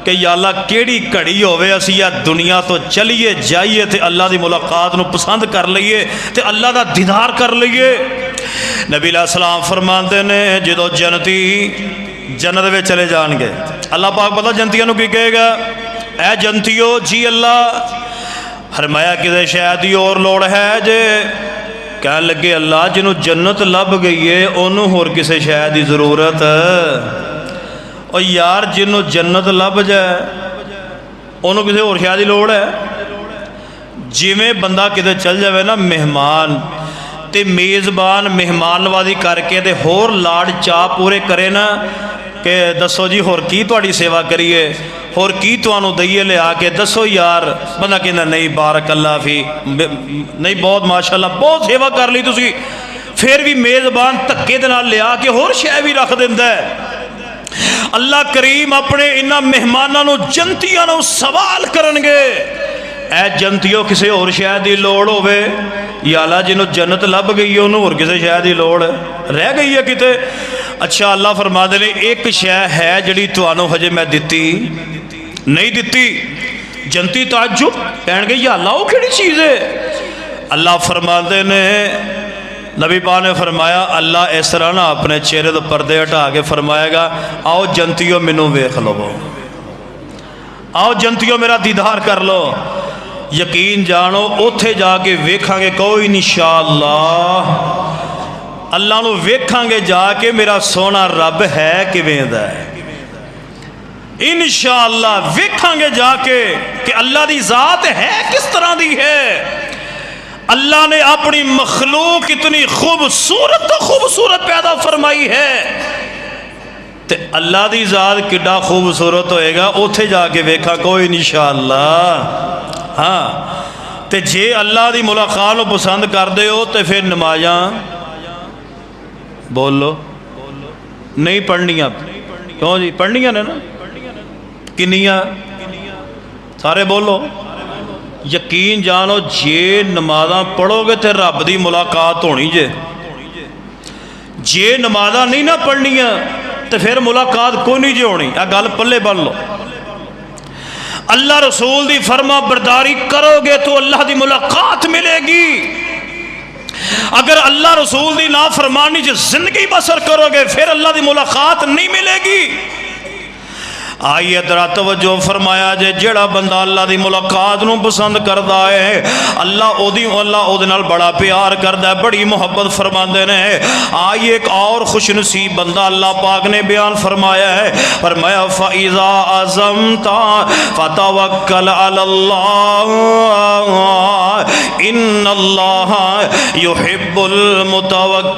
کہ یا اللہ کیڑی گھڑی ہوئے اسی یا دنیا تو چلیے جائیے تے اللہ دی ملاقات نو پسند کر لئیے تے اللہ دا دیدار کر لئیے۔ نبی علیہ السلام فرماندے نے جدو جنتی جنت میں چلے جان گے، اللہ پاک پتہ جنتیاں نو کی کہے گا؟ اے جنتیو جی اللہ، فرمایا کسے شاید دی اور لوڑ ہے جے؟ کہنے لگے اللہ جنہوں جنت لب گئی ہے انہوں اور کسے شاید دی ضرورت ہے؟ اور یار جنہوں جنت لب جائے انہوں کسے اور شاید دی لوڑ ہے؟ جی میں بندہ کدے چل جائے نا مہمان تے میزبان مہمان نوازی کر کے تے ہور لاڑ چاہ پورے کرے نا کہ دسو جی ہور کی تواڈی سیوا کریے، ہور کی توانو دئیے لے آ کے دسو یار، بندہ کہنا نہیں بارک اللہ فی، نہیں بہت ماشاءاللہ بہت سیوا کر لی تسی، پھر بھی میزبان تکے دے نال لے آ کے ہور شے بھی رکھ دیندا ہے۔ اللہ کریم اپنے انہاں مہماناں نو جنتیاں نو سوال کرن گے، اے جنتیوں کسے اور شے دی لوڑ ہوے؟ یا اللہ جنہوں جنت لب گئی ہے انہوں اور کسے شے دی لوڑ رہ گئی ہے کتے؟ اچھا اللہ فرما دے نے ایک شے ہے جڑی توانو ہجے میں دتی نہیں دتی۔ جنتی تعجب کہن گے یا اللہ وہ کیڑی چیز ہے؟ اللہ فرما دے نے نبی پاک نے فرمایا اللہ اس طرح نا اپنے چہرے تو پردے ہٹا کے فرمائے گا آؤ جنتیوں مینوں ویکھ لو، آؤ جنتیوں میرا دیدار کر لو۔ یقین جانو اوتھے جا کے ویکھاں گے کوئی انشاءاللہ اللہ نو ویکھاں گے جا کے میرا سونا رب ہے کیویں دا ہے، انشاءاللہ ویکھاں گے جا کے کہ اللہ دی ذات ہے کس طرح دی ہے۔ اللہ نے اپنی مخلوق اتنی خوبصورت تو خوبصورت پیدا فرمائی ہے تے اللہ دی ذات کڈا خوبصورت ہوئے گا اوتھے جا کے ویکھاں کوئی انشاءاللہ۔ ہاں تے جے اللہ دی ملاقات کو پسند کر دے ہو تے پھر نمازاں بولو نہیں پڑھنیاں، کیوں جی پڑھنیاں نے نا کنیاں سارے بولو۔ یقین جانو جے نمازاں پڑھو گے تے رب دی ملاقات ہونی جے نمازاں نہیں نہ پڑھنیاں تے پھر ملاقات کوئی نہیں جے ہونی، اے گل پلے بن لو۔ اللہ رسول دی فرما برداری کرو گے تو اللہ دی ملاقات ملے گی، اگر اللہ رسول دی نافرمانی جو زندگی بسر کرو گے پھر اللہ دی ملاقات نہیں ملے گی۔ آئیے درا توجہ فرمایا جے جڑا بندہ اللہ دی ملاقات نو پسند کردا ہے اللہ او دے نال بڑا پیار کردا ہے، بڑی محبت فرماندے نے۔ آئیے ایک اور خوش نصیب بندہ اللہ پاک نے بیان فرمایا ہے، فرمایا فَإِذَا عَزَمْتَ فَتَوَكَّلْ عَلَى اللَّهِ إِنَّ اللَّهَ يُحِبُّ الْمُتَوَكِّلِينَ۔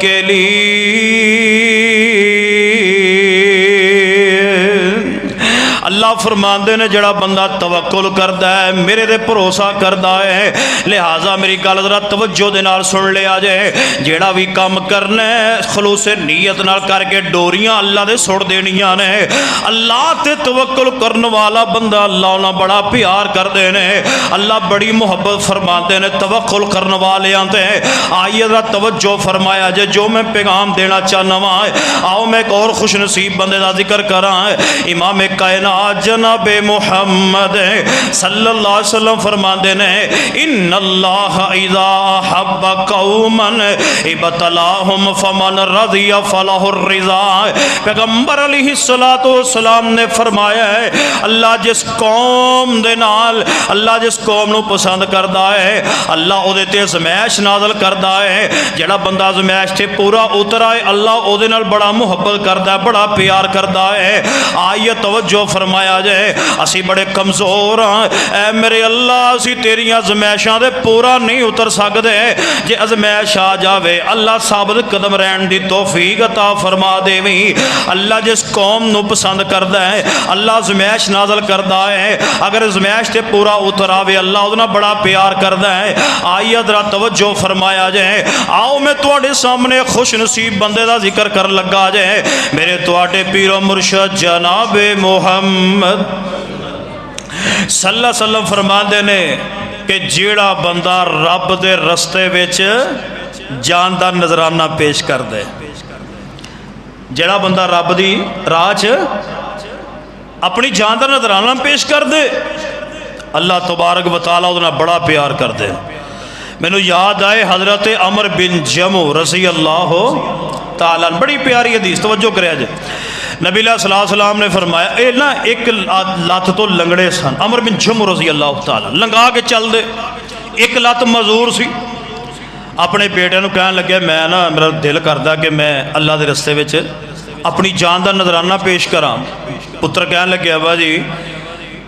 اللہ فرماندے نے جڑا بندہ توکل کردا ہے میرے دے بھروسہ کردا ہے، لہٰذا میری گل ذرا توجہ دے نال سن لیا جائے، جیڑا بھی کام کرنا ہے خلوص نیت نال کر کے ڈوریاں اللہ دے سڑ دینیاں نے۔ اللہ تے توکل کرن والا بندہ اللہ نال بڑا پیار کردے نے، اللہ بڑی محبت فرماندے نے توکل کرن والیاں تے۔ آئیے ذرا توجہ فرمایا جے جو میں پیغام دینا چاہنا وا، آؤ میں ایک اور خوش نصیب بندے دا ذکر کراں۔ امام کائنات جناب محمد صلی اللہ علیہ وسلم فرماندے نے ان اللہ اذا حب قوما ابتلاہم فمن رضی فلہ الرضا۔ پیغمبر علیہ السلام نے فرمایا ہے اللہ جس قوم دے نال اللہ جس قوم نو پسند کردا ہے اللہ او دے تے ازمائش نازل کردا ہے، جڑا بندہ ازمائش تے پورا اتر آئے اللہ او دے نال بڑا محبت کردا ہے، بڑا پیار کردا ہے۔ آئیے توجہ فرمایا جائے اسی بڑے کمزور ہاں، اے میرے اللہ اسی تیری ازمائشاں دے پورا نہیں اتر سکدے، جے ازمائش آ جاوے اللہ ثابت قدم رہن دی توفیق عطا فرما دیویں۔ اللہ جس قوم نو پسند کردا ہے اللہ ازمائش نازل کردا ہے، اگر ازمائش تے پورا اتر آوے اللہ اودے نال بڑا پیار کردا ہے۔ آئیے ذرا توجہ فرمایا جائے، آؤ میں تواڈے سامنے خوش نصیب بندے دا ذکر کر لگا جائے، میرے تواڈے پیر و مرشد جناب محمد صلی اللہ علیہ وسلم فرماندے نے کہ جیڑا بندہ رب دے رستے وچ جان دا نظرانہ پیش کر دے، جیڑا بندہ رب دی راہ چ اپنی جان دا نظرانہ پیش کر دے، اللہ تبارک و تعالیٰ اُدھے نال بڑا پیار کر دے۔ مینوں یاد آئے حضرت عمر بن جمو رضی اللہ تعالیٰ، بڑی پیاری حدیث، توجہ کرے جے۔ نبی علیہ السلام نے فرمایا، اے نا ایک لات تو لنگڑے سن، عمر بن جمو رضی اللہ تعالیٰ لنگا کے چل دے، ایک لات معذور سی، اپنے بیٹے نو کہنے لگے میں نا میرا دل کردا کہ میں اللہ دے رستے وچ اپنی جان دا نظرانہ پیش کراں۔ پتر کہنے لگے ابا جی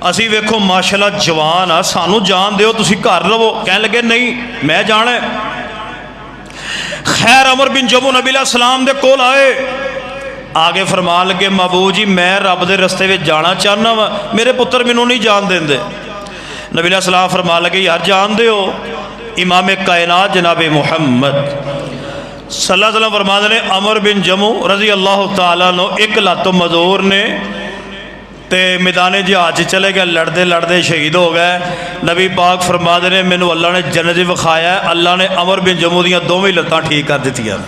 اسی ویکھو ماشاءاللہ جوان آ، سانو جان دیو، تسی گھر لو۔ کہنے لگے نہیں میں جانا ہے۔ خیر عمر بن جمو نبی علیہ السلام دے کول آئے، آگے فرمان لگے محبوب جی میں رب دے رستے وچ جانا چاہنا وا، میرے پتر مینوں نہیں جان دیندے۔ نبی علیہ السلام فرمان لگے یار جان دیو، امام کائنات جناب محمد صلی اللہ علیہ وسلم فرماتے ہیں عمر بن جمو رضی اللہ تعالیٰ عنہ ایک لات مزور نے تے میدان جہاد چلے گئے، لڑتے لڑتے شہید ہو گئے۔ نبی پاک فرماتے ہیں مینوں اللہ نے جنت وکھایا ہے، اللہ نے عمر بن جمو دیاں دونوں لتاں ٹھیک کر دتیاں۔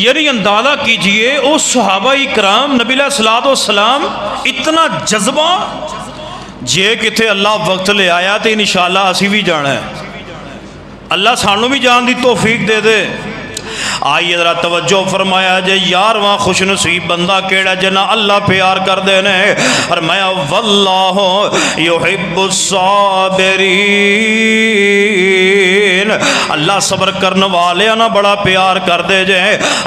یعنی اندازہ کیجئے وہ صحابہ کرام نبی علیہ الصلوۃ والسلام اتنا جذبہ، جے کتے اللہ وقت لے آیا تو انشاءاللہ اسی بھی جانا ہے، اللہ سانوں بھی جان دی توفیق دے دے۔ آئیے ذرا توجہ فرمایا جے یارواں خوش نصیب بندہ کیڑا جنا اللہ پیار کر دینے، فرمایا واللہ یحب الصابرین، اللہ صبر کرنے والے نا بڑا پیار کر دے جے،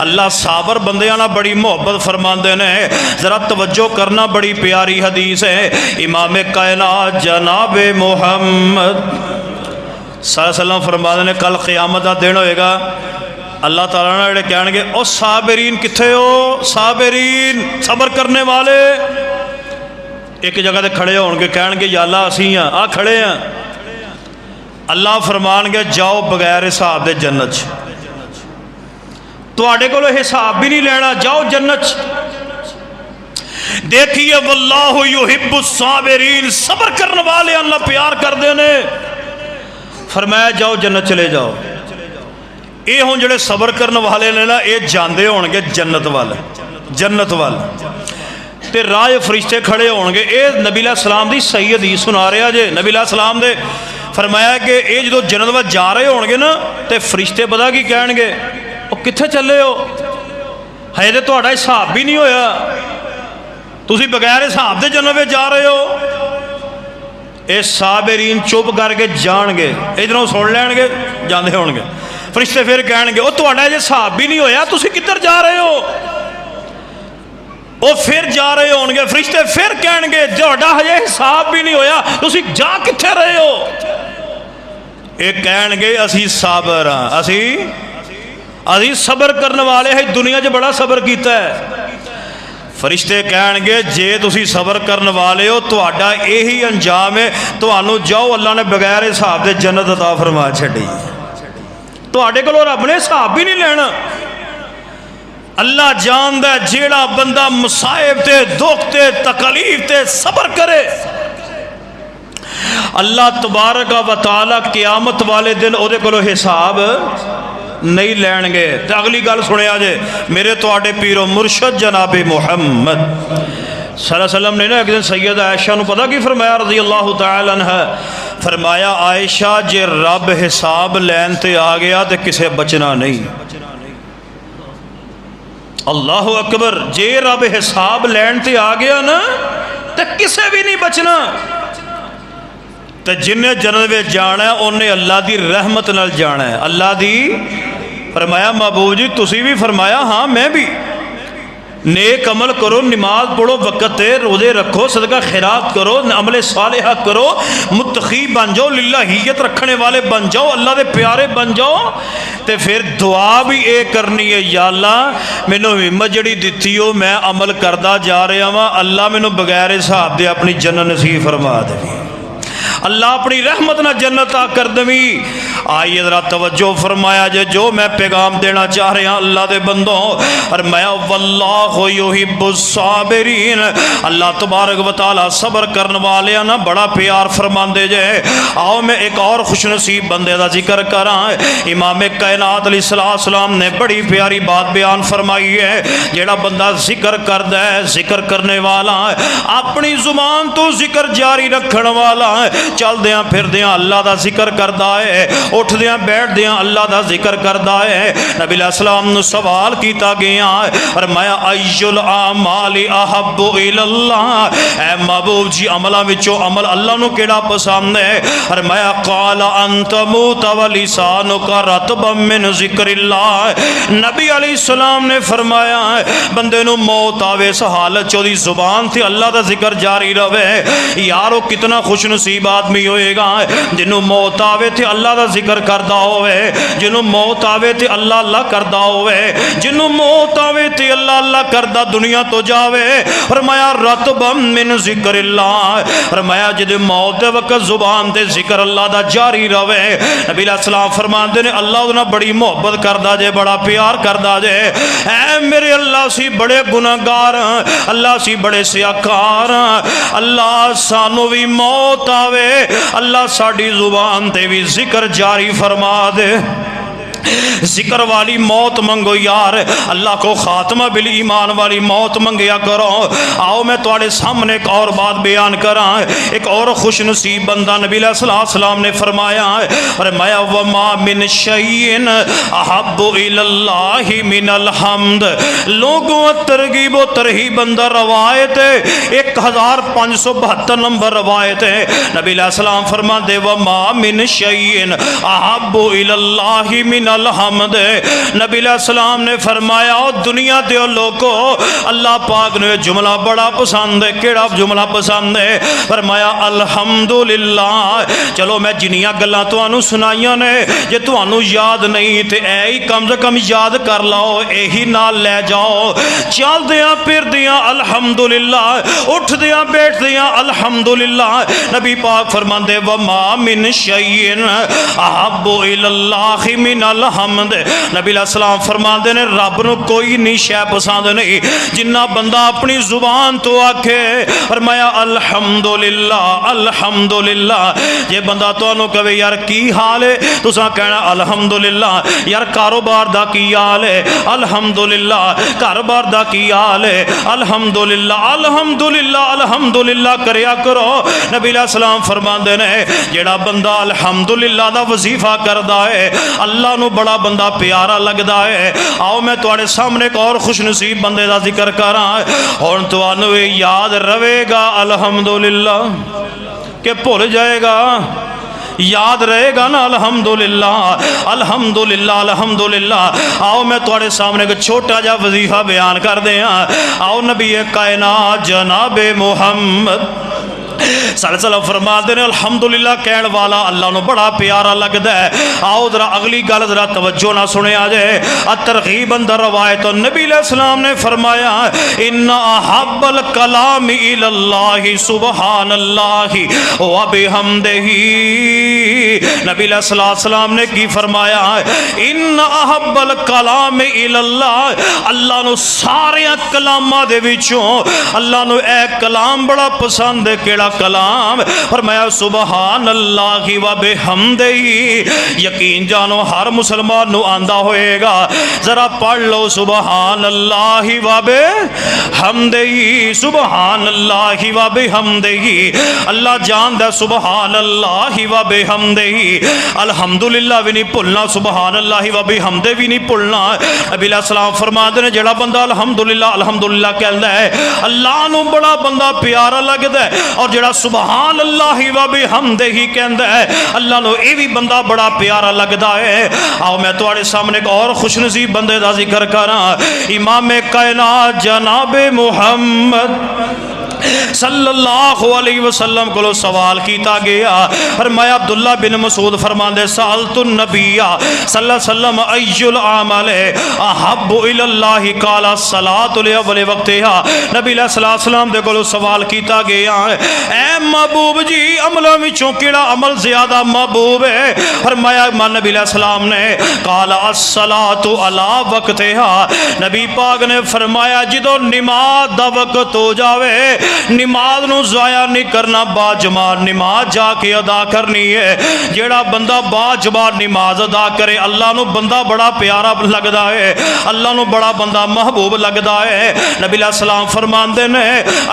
اللہ صابر بندے نا بڑی محبت فرما دینے۔ ذرا توجہ کرنا، بڑی پیاری حدیث ہے، امام کائنات جناب محمد صلی اللہ علیہ وسلم فرما دینے کل قیامت دا دن ہوئے گا، اللہ تعالیٰ نے جڑے کہنے گے او صابرین کتھے ہو، صابرین صبر کرنے والے، ایک جگہ تے کھڑے ہون گے، کہنے گے یا اللہ اسی ہیں آ کھڑے ہیں، اللہ فرمان گے جاؤ بغیر حساب دے جنت، تواڈے کولوں حساب بھی نہیں لینا، جاؤ جنت۔ دیکھیے واللہ یحب الصابرین، صبر کرنے والے اللہ پیار کر دینے، فرمایا جاؤ جنت چلے جاؤ۔ اے ہوں جڑے صبر کرنے والے نے نا اے جاندے ہون گے جنت وال، جنت وال تے راہ فرشتے کھڑے ہون گے۔ اے نبی علیہ السلام دی صحیح حدیث سنا رہا جے، نبی علیہ السلام دے فرمایا کہ اے جدو جنت وال جا رہے ہون گے نا تے فرشتے پتہ کی کہن گے او کتھے چلے ہو، ہے تے تہاڈا حساب بھی نہیں ہویا، تسی بغیر حساب دے جنت وچ جا رہے ہو۔ اے صابرین چپ کر کے جان گے، ادھروں سن لین گے جاندے ہون گے، فرشتے پھر کہن گے او تہاڈا یہ حساب بھی نہیں ہویا، تسی کدھر جا رہے ہو، او پھر جا رہے ہون گے، فرشتے پھر کہن گے تہاڈا یہ حساب بھی نہیں ہویا، تسی جا کتھے رہے ہو، اے کہن گے اسی صابر ہاں، اسی صبر کرنے والے ہیں، دنیا جو بڑا صبر کیتا ہے۔ فرشتے کہن گے جے تسی صبر کرنے والے ہو تہاڈا یہی انجام ہے، تہانوں جاؤ اللہ نے بغیر حساب دے جنت عطا فرما چھڈی، تہاڈے کولوں رب نے حساب بھی نہیں لینا۔ اللہ جاندا ہے جیڑا بندہ مصائب تے دکھ تے تکلیف تے صبر کرے، اللہ تبارک و تعالی قیامت والے دن او دے کولوں حساب نہیں لین گے۔ تے اگلی گل سنیا جے، میرے تواڈے پیر و مرشد جناب محمد صلی اللہ علیہ وسلم نے نا ایک دن سیدہ عائشہ نو پتہ کی فرمایا رضی اللہ تعالی عنہ، فرمایا عائشہ جے رب حساب لین تے آ گیا تے کسے بچنا نہیں، اللہ اکبر، جے رب حساب لین تے آ گیا نا تے کسے بھی نہیں بچنا، تے جنہیں جنت میں جانا ہے انہیں اللہ دی رحمت نال جانا ہے، اللہ دی فرمایا محبوب جی تسی بھی فرمایا ہاں میں بھی، نیک عمل کرو، نماز پڑھو وقت تے، روزے رکھو، صدقہ خیرات کرو، عمل صالحہ کرو، متقی بن جاؤ، للہیت رکھنے والے بن جاؤ، اللہ دے پیارے بن جاؤ، تے پھر دعا بھی اے کرنی ہے یا اللہ مینوں ہمت جڑی دتی ہو میں عمل کردا جا رہا ہاں، اللہ مینوں بغیر حساب دے اپنی جنت نصیب فرما دے، اللہ اپنی رحمت نہ جنت آ کر دوی۔ آئیے ذرا توجہ فرمایا جے جو میں پیغام دینا چاہ رہا ہوں اللہ دے بندوں، اور میں واللہ یحب الصابرین، اللہ تبارک و تعالی صبر کرنے والے نا بڑا پیار فرماندے جے۔ آؤ میں ایک اور خوش نصیب بندے دا ذکر کراں۔ امام کائنات علیہ السلام نے بڑی پیاری بات بیان فرمائی ہے، جیڑا بندہ ذکر کردا ہے، ذکر کرنے والا ہے، اپنی زبان تو ذکر جاری رکھن والا ہے، چل دیاں پھر دیاں اللہ دا ذکر کردا ہے، اٹھ دیاں بیٹھ دیاں اللہ دا ذکر کردا ہے۔ نبی علیہ السلام نو سوال کیتا گیا اور میں ای الاعمال احب الی اللہ، اے محبوب جی عملاں وچوں عمل اللہ نو کیڑا پسند ہے؟ اور میں قال انت موت ولسانک رطبا من ذکر اللہ، نبی علیہ السلام نے فرمایا بندے نو موت آوے اس حالت چو دی زبان تھی اللہ دا ذکر جاری رہے۔ یارو کتنا خوش نصیب آدمی ہوئے گا جنہوں موت آوے تھی اللہ دا ذکر کردہ ہوئے، جنہوں موت آوے تھی اللہ اللہ کردہ ہوئے، جنہوں موت آوے تھی اللہ اللہ کردہ دنیا تو جاوے۔ فرمایا رطبا من ذکر اللہ، فرمایا جد موت وقت زبان دے ذکر اللہ دا جاری رہے۔ نبی علیہ السلام فرماندے نے اللہ انہاں بڑی محبت کردہ جے، بڑا پیار کردہ جے۔ اے میرے اللہ سی بڑے گناہگار، اللہ سی بڑے سیاکار، اللہ سانو بھی موت آوے اللہ ساڑی زبان تے بھی ذکر جاری فرما دے۔ ذکر والی موت منگو یار، اللہ کو خاتمہ بالایمان والی موت منگیا کرو۔ آؤ میں تواڈے سامنے ایک اور بات بیان کراں، ایک اور خوش نصیب بندہ نبی علیہ السلام نے فرمایا فرمایا وما من شیء احب الی اللہ من الحمد۔ لوگوں ترغیب و ترہیب بندہ روایت 1572 نمبر روایت ہے، نبی علیہ السلام فرماتے وما من شیء احب الی اللہ من الحمد۔ نبی علیہ السلام نے فرمایا دنیا دے لوگو اللہ پاک نے جملہ بڑا پسند ہے۔ کیڑا جملہ پسند ہے؟ فرمایا الحمدللہ۔ چلو میں جنیاں گلاں تانوں سنائیاں نے جے تانوں یاد نہیں تے اے ہی کم سے کم یاد کر لاؤ، یہی نال لے جاؤ۔ چل دیاں پھر دیاں الحمدللہ، اٹھ دیاں بیٹھ دیاں الحمدللہ۔ نبی پاک فرماندے وما من شیء احب الی اللہ من الحمد۔ نبی علیہ السلام فرماندے نے رب نو کوئی نہیں شے پسند نہیں جنہ بندہ اپنی زبان تو آکھے فرمایا الحمدللہ الحمدللہ۔ یہ بندہ تانوں کہے یار کی حال ہے، تساں کہنا الحمدللہ۔ یار کاروبار دا کی حال ہے؟ الحمدللہ۔ کاروبار دا کی حال ہے؟ الحمدللہ الحمدللہ الحمدللہ کریا کرو۔ نبی علیہ السلام فرماندے نے جیڑا بندہ الحمدللہ دا وظیفہ کردا ہے اللہ نو بڑا بندہ پیارا لگدا ہے۔ آؤ میں تواڈے سامنے ایک اور خوش نصیب بندے دا ذکر کراں، ہن تانوں یاد رہے گا الحمدللہ کہ بھول جائے گا؟ یاد رہے گا نا الحمدللہ الحمدللہ الحمدللہ۔ آؤ میں تواڈے سامنے ایک چھوٹا جا وظیفہ بیان کر دیاں۔ آؤ نبی کائنات جناب محمد صلی اللہ علیہ وسلم فرماتے ہیں الحمدللہ کہن والا اللہ نو بڑا پیارا لگدا ہے۔ آؤ ذرا اگلی گل ذرا توجہ نہ سنے آ جائے۔ ترغیب اندر روایت نبی علیہ السلام نے فرمایا ان احب الکلام الی اللہ سبحان اللہ و بحمدہ۔ نبی علیہ السلام نے کی فرمایا ان احب الکلام الی اللہ، اللہ نو سارے کلاماں دے وچوں اللہ نو اے کلام بڑا پسند ہے۔ کیڑا کلام؟ فرمایا سبحان اللہ و بحمدہ۔ یقین جانو ہر مسلمان نو آندا ہوئے گا، ذرا پڑھ لو سبحان اللہ و بحمدہ سبحان اللہ و بحمدہ۔ اللہ جاندا سبحان اللہ و بحمدہ، الحمدللہ بھی نہیں بھولنا، سبحان اللہ و بحمدہ بھی نہیں بھولنا۔ نبی علیہ السلام فرماتے ہیں جڑا بندہ الحمدللہ الحمدللہ کہندا ہے اللہ نو بڑا بندہ پیارا لگدا ہے، اور جڑا سبحان اللہ و بحمدہ کہندا ہے اللہ نو اے بھی بندہ بڑا پیارا لگدا ہے۔ آؤ میں تواڈے سامنے ایک اور خوش نصیب بندے دا ذکر کراں، امام کائنات جناب محمد صلی اللہ علیہ وسلم کو سوال کیتا گیا، فرمایا عبداللہ بن مسعود فرماندے سألت النبی صلی اللہ علیہ وسلم ای العمل احب الی اللہ قال الصلاۃ لأول وقتها، نبی علیہ السلام دے کولوں سوال کیتا گیا اے محبوب جی عملاں وچوں کیڑا عمل زیادہ محبوب ہے؟ فرمایا نبی علیہ السلام نے قال الصلاۃ علی وقتها، نبی پاک نے فرمایا جدوں نماز دا وقت ہو جاوے نماز نو ضائع نہیں کرنا، با جماعت نماز جا کے ادا کرنی ہے۔ جیڑا بندہ با جماعت نماز ادا کرے اللہ نو بندہ بڑا پیارا لگدا ہے، اللہ نو بڑا بندہ محبوب لگدا ہے۔ نبی علیہ السلام فرماندے نے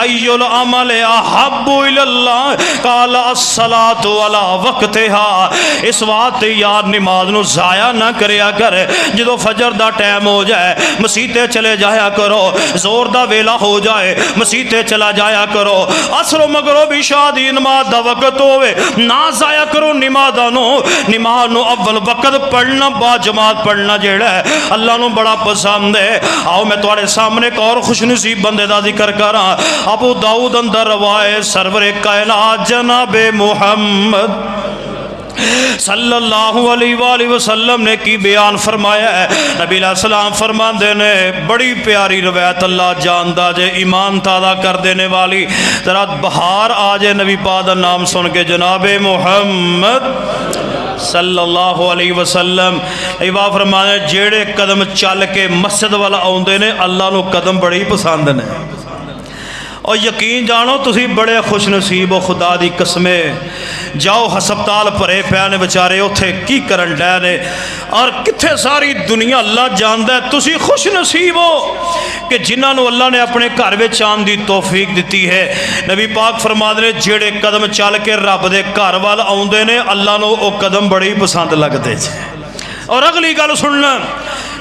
ای العمل احب الی اللہ قال الصلاۃ علی وقتها، اس وقت یار نماز نو ضائع نہ کریا کر، جدو فجر دا ٹائم ہو جائے مسیتے چلے جایا کرو، زور دا ویلا ہو جائے مسیتے چلا جایا کرو، عصر و مغرب عشاء دی نماز دا وقت ہوئے نہ ضائع کرو نماز نو اول وقت پڑھنا با جماعت پڑھنا جیڑا ہے اللہ نو بڑا پسند ہے۔ آؤ میں تمہارے سامنے ایک اور خوش نصیب بندے دا ذکر کراں، ابو داؤد اندر روایت سرور کائنات جناب محمد صلی اللہ علیہ وآلہ وسلم نے کی بیان فرمایا ہے۔ نبی علیہ السلام فرماندے نے بڑی پیاری روایت، اللہ جاندا جے ایمان تازہ کر دینے والی، ذرا بہار آ جائے نبی پاک دا نام سن کے جناب محمد صلی اللہ علیہ وسلم ایوا فرمانے جیڑے قدم چل کے مسجد والا آوندے نے اللہ نو قدم بڑی پسند نے، اور یقین جانو تسی بڑے خوش نصیب ہو، خدا دی قسمے جاؤ ہسپتال بھرے پے نے بیچارے اوتھے کی کرن ڈے نے، اور کتھے ساری دنیا اللہ جاندا ہے، تسی خوش نصیب ہو کہ جنہاں نو اللہ نے اپنے گھر وچ آن دی توفیق دتی ہے۔ نبی پاک فرماندے نے جڑے قدم چل کے رب دے گھر وال آوندے نے اللہ نو او قدم بڑی پسند لگدے جے۔ اور اگلی گل سننا،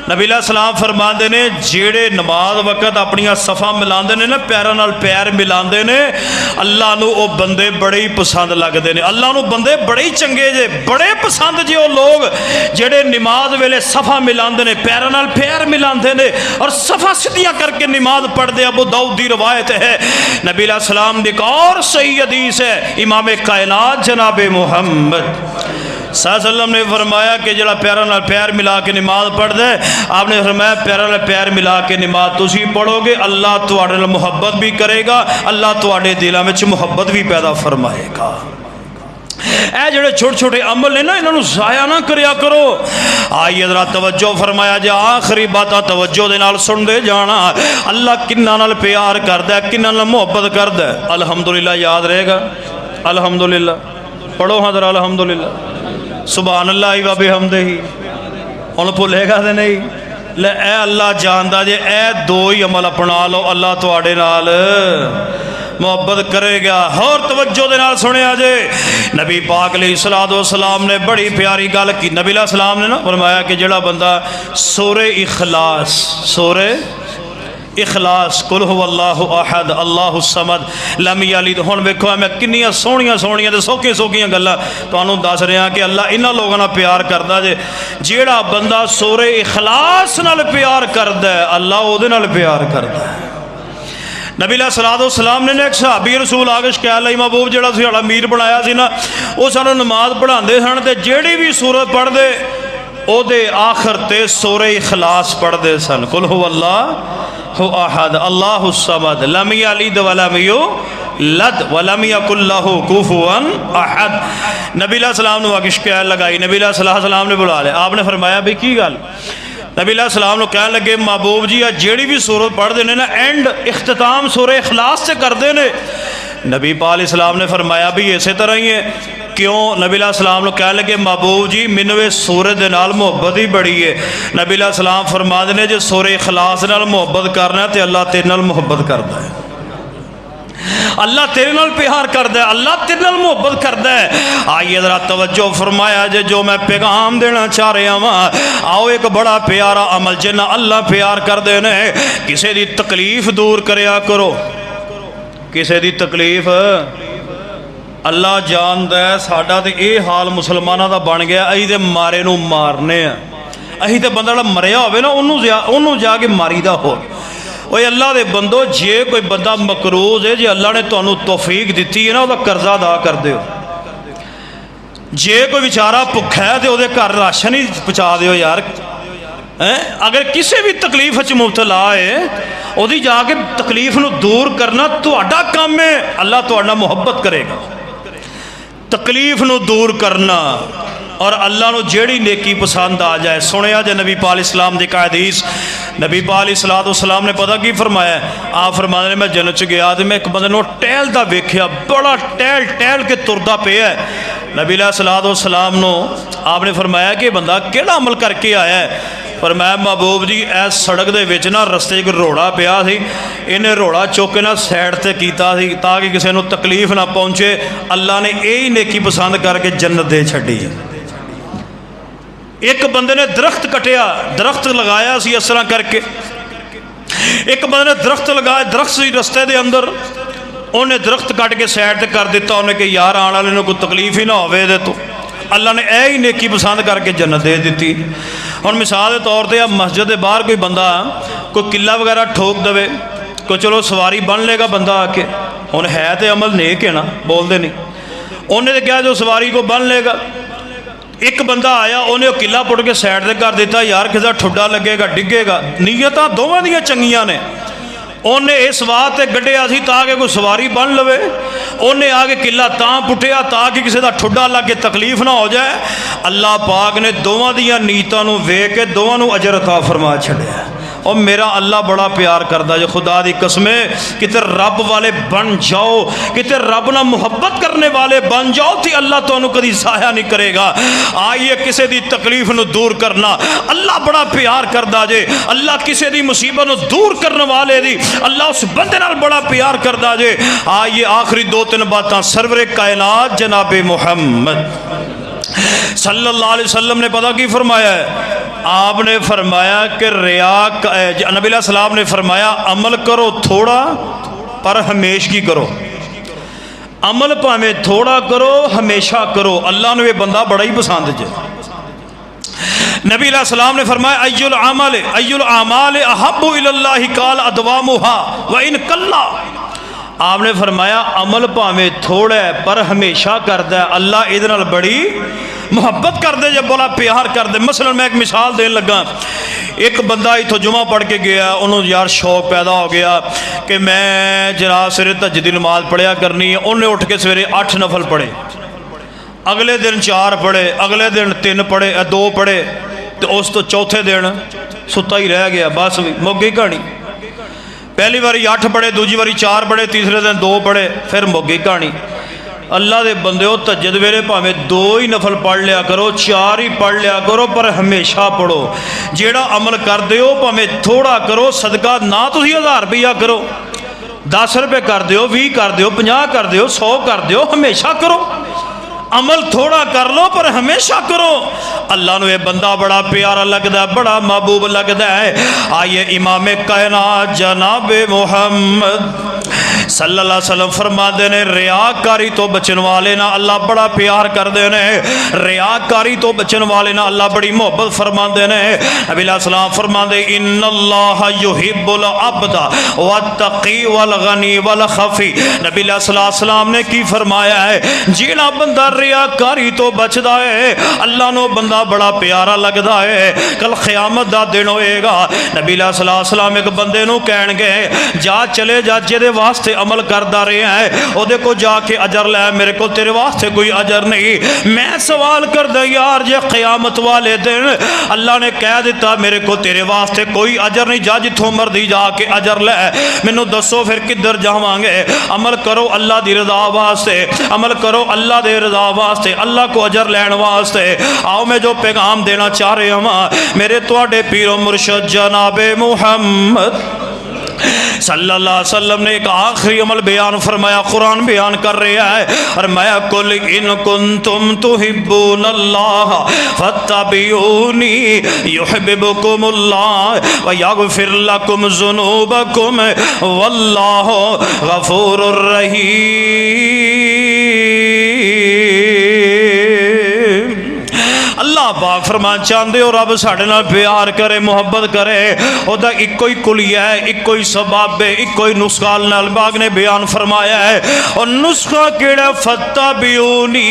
نبی علیہ السلام فرماندے نے جیڑے نماز وقت اپنی صفاں ملاندے نے نا پیراں نال پیر ملاندے نے اللہ نو او بندے بڑے ہی پسند لگدے نے، اللہ نو بندے بڑے ہی چنگے جے بڑے پسند جے او لوگ جیڑے نماز ویلے صفاں ملاندے نے پیراں نال پیر ملاندے نے اور صفاں سیدھیاں کر کے نماز پڑھ دے۔ ابو داؤد دی روایت ہے، نبی علیہ السلام دی ایک اور صحیح حدیث ہے، امام کائنات جناب محمد صلی اللہ علیہ وسلم نے فرمایا کہ جڑا پیراں نال پیر ملا کے نماز پڑھ دے، آپ نے فرمایا پیراں نال پیر ملا کے نماز تسی پڑھو گے اللہ تواڈے نال محبت بھی کرے گا، اللہ تواڈے دلاں وچ محبت بھی پیدا فرمائے گا۔ اے جڑے چھوٹے چھوٹے عمل نے نا انہاں نو ضائع نہ کریا کرو۔ آئیے ذرا توجہ فرمایا جے آخری باتاں توجہ دے نال سن دے جانا، اللہ کناں نال پیار کردا ہے کناں نال محبت کردا ہے، الحمدللہ یاد رہے گا، الحمدللہ پڑھو ہاں ذرا الحمدللہ سبحان اللہ و بحمدہ، ان بھولے گا تے نہیں لے اے اللہ جاندا جے اے دو ہی عمل اپنا لو اللہ تواڈے نال محبت کرے گا۔ اور توجہ دے نال سنیا جے نبی پاک علیہ الصلوۃ والسلام نے بڑی پیاری گل کی، نبی علیہ السلام نے نا فرمایا کہ جڑا بندہ سورہ سورہ اخلاص قل هو اللہ احد اللہ الصمد لم یلد، ہن ویکھو میں کنیاں سونیاں سونیاں تے سوکھیاں سوکھیاں گلاں تانوں دس رہا کہ اللہ انہاں لوگاں نال پیار کردا جے جیڑا بندہ سورہ اخلاص نال پیار کردا ہے اللہ اودے نال پیار کردا ہے۔ نبی علیہ الصلوۃ والسلام نے ایک صحابی رسول آگے شکایت لائی، محبوب جڑا ساڈا امیر بنایا سی نا وہ سانوں نماز پڑھاندے سن تے جیڑی بھی سورت پڑھ دے او دے آخر تے سورہ اخلاص پڑھ دے سن، قل هو اللہ احد اللہ الصمد لم یلد ولم یولد ولم یکن لہ کفوا احد۔ نبی علیہ السلام نے آگے شکایت لگائی، نبی علیہ السلام نے بلا لیا، آپ نے فرمایا بھی کی گل؟ نبی علیہ السلام نے کہنے لگے محبوب جی جیڑی بھی سورت پڑھ دینے نا اینڈ اختتام سورہ اخلاص سے کر دینے۔ نبی پاک علیہ السلام نے فرمایا بھی اسی طرح ہی ہے، کیوں؟ نبی علیہ السلام نے کہنے لگے محبوب جی منوے سورہ دے نال محبت ہی بڑی ہے۔ نبی علیہ السلام فرما دینے جو سورہ اخلاص نال محبت کرنا ہے تے اللہ تیرے نال محبت کرتا ہے، اللہ تیرے نال پیار کردا ہے، اللہ تیرے نال محبت کردا ہے۔ آئیے ذرا توجہ فرمایا جے جو میں پیغام دینا چاہ رہا ہوں، آؤ ایک بڑا پیارا عمل جنہ اللہ پیار کردے نے، کسے دی تکلیف دور کریا کرو، کسے دی تکلیف اللہ جاندا ہے ساڈا تے اے حال مسلماناں دا بن گیا، ائی تے مارے نو مارنے ہیں، اہی تے بندہ مریا ہوئے نا انہوں جا کے ماری دا ہو، اوے اللہ دے بندو جے کوئی بندہ مقروض ہے، جے اللہ نے تانوں توفیق دیتی ہے نا، وہ قرضہ ادا کر دیو۔ جے کوئی بیچارہ بھکھا ہے تو وہ گھر راشن ہی پہنچا دیو یار۔ اگر کسی بھی تکلیف وچ مبتلا ہے وہی جا کے تکلیف نو دور کرنا تہاڈا کام ہے، اللہ تہاڈا محبت کرے گا۔ تکلیف نو دور کرنا اور اللہ نو جیڑی نیکی پسند آ جائے۔ سنیا جے نبی پاک اسلام دی حدیث، نبی پاک السلام نے پتہ کی فرمایا ہے؟ آپ فرماتے ہیں میں جنت چ گیا تو میں ایک بندے نو ٹہلدا ویکھیا، بڑا ٹہل کے تردا پیا ہے۔ نبی علیہ السلام نو آپ نے فرمایا کہ بندہ کیڑا عمل کر کے آیا ہے؟ فرمایا محبوب جی ایس سڑک دے وچ نا رستے ایک روڑا پیا سی، انہیں روڑا چوک کے نا سائڈ تے کیتا سی تاکہ کسی نو تکلیف نہ پہنچے، اللہ نے یہی نیکی پسند کر کے جنت دے چھڈی۔ ایک بندے نے درخت کٹیا، درخت لگایا سی اس طرح کر کے، ایک بندے نے درخت لگایا، درخت سی رستے دے اندر، انہیں درخت کٹ کے سائڈ تے کر دیتا، انہیں کہ یار آنے والے نو کوئی تکلیف ہی نہ ہوئے دے تو اللہ نے یہی نیکی پسند کر کے جنت دے دیتی۔ اور مثال کے طور پہ اب مسجد کے باہر کوئی بندہ کوئی قلعہ وغیرہ ٹھوک دے، کوئی چلو سواری بن لے گا بندہ آ کے، ہن ہے تو عمل نیک ہے نا، بول دے نہیں، انہیں تو کیا جو سواری کو بن لے گا۔ ایک بندہ آیا انہیں وہ قلعہ پٹ کے سائڈ سے کر دیتا، یار کسی ٹھڈا لگے گا ڈگے گا، نیتاں دونوں دیاں چنگیاں نے، انہیں اس واسطے گڈیا سی تاکہ کوئی سواری بن لوے، انہیں آگے قلعہ تاں پٹیا تاکہ کسی دا ٹھڈا لگ کے تکلیف نہ ہو جائے۔ اللہ پاک نے دونوں دیاں نیتاں نو ویکھ کے دونوں نو اجر عطا فرما چھڑیا۔ اور میرا اللہ بڑا پیار کردا جو خدا دی قسمیں کتے رب والے بن جاؤ، کتے رب نہ محبت کرنے والے بن جاؤ تھی اللہ تو انہوں کدی ضائع نہیں کرے گا۔ آئیے کسی دی تکلیف نو دور کرنا اللہ بڑا پیار کردا جے، اللہ کسی دی مصیبت نو دور کرنے والے دی اللہ اس بندے نال بڑا پیار کردا جے۔ آئیے آخری دو تین باتاں، سرور کائنات جناب محمد صلی اللہ علیہ وسلم نے پتہ کی فرمایا ہے؟ آپ نے فرمایا کہ نبی علیہ السلام نے فرمایا عمل کرو تھوڑا پر ہمیشگی کرو، عمل پاویں تھوڑا کرو ہمیشہ کرو، اللہ نے یہ بندہ بڑا ہی پسند جے۔ نبی علیہ السلام نے فرمایا ای الاعمال احب الی اللہ قال ادوامها وان قلا۔ آپ نے فرمایا عمل پاویں تھوڑا ہے پر ہمیشہ کردا ہے، اللہ ادھے نال بڑی محبت کر دے جب بڑا پیار کر دے۔ مثلا میں ایک مثال دین لگا، ایک بندہ اتھوں جمعہ پڑھ کے گیا، انہوں یار شوق پیدا ہو گیا کہ میں جناب سویرے تہجد دی نماز پڑھیا کرنی ہے، انہیں اٹھ کے سویرے 8 نفل پڑھے، اگلے دن 4 پڑھے، اگلے دن 3 پڑھے، 2 پڑھے، تو اس تو چوتھے دن ستا ہی رہ گیا، بس مک گئی کہانی۔ پہلی باری 8 پڑھے، دوسری باری 4 پڑھے، تیسرے دن 2 پڑھے، پھر مک گئی کہانی۔ اللہ دے بندے ہو تہجد ویلے پاویں 2 ہی نفل پڑھ لیا کرو، 4 ہی پڑھ لیا کرو، پر ہمیشہ پڑھو۔ جیڑا عمل کر دیو پاویں تھوڑا کرو، صدقہ نہ تسی 1000 روپیہ کرو، 10 روپے کر دیو، 20 کر دیو، 50 کر دیو، 100 کر دیو، ہمیشہ کرو۔ عمل تھوڑا کر لو پر ہمیشہ کرو، اللہ نے یہ بندہ بڑا پیارا لگتا ہے، بڑا محبوب لگتا ہے۔ آئیے امام کائنات جناب محمد صلی اللہ علیہ وسلم فرما دینے ریاکاری تو بچن والے نا اللہ بڑا پیار کر دینے، ریاکاری تو بچن والے نا اللہ بڑی محبت فرما دینے۔ نبی علیہ السلام فرما دے ان اللہ یحب العبد والتقی والغنی والخفی۔ نبی علیہ السلام نے کی فرمایا ہے؟ جینا بندہ ریاکاری تو بچدا ہے اللہ نو بندہ بڑا پیارا لگدا ہے۔ کل قیامت دا دن ہوئے گا، نبی علیہ السلام ایک بندے نو کہن گے جا چلے جا جے دے واسطے عمل کردا رہے ہیں او دے کو جا کے اجر لے، میرے کو تیرے واسطے کوئی اجر نہیں۔ میں سوال کردا یار جے قیامت والے دن اللہ نے کہہ دیتا میرے کو تیرے واسطے کوئی اجر نہیں، جا جتھوں مرضی جا کے اجر لے، مینوں دسو پھر کدھر جاواں گے؟ عمل کرو اللہ دی رضا واسطے، عمل کرو اللہ دے رضا واسطے، اللہ کو اجر لین واسطے۔ آؤ میں جو پیغام دینا چاہ رہے ہاں میرے تواڈے پیر و مرشد جناب محمد صلی اللہ علیہ وسلم نے ایک آخری عمل بیان فرمایا، قرآن بیان کر رہا ہے، فرمایا قل ان کنتم تحبون اللہ فاتبعونی یحببکم اللہ ویغفر لکم ذنوبکم واللہ غفور الرحیم۔ اللہ پاک فرمان چاہتے ہو رب ساڈے نال پیار کرے محبت کرے اودا ایک ہی کلیہ ہے ایک ہی سبب ہے ایک ہی نسخہ نال باغ نے بیان فرمایا ہے اور نسخہ کیڑا فتبعونی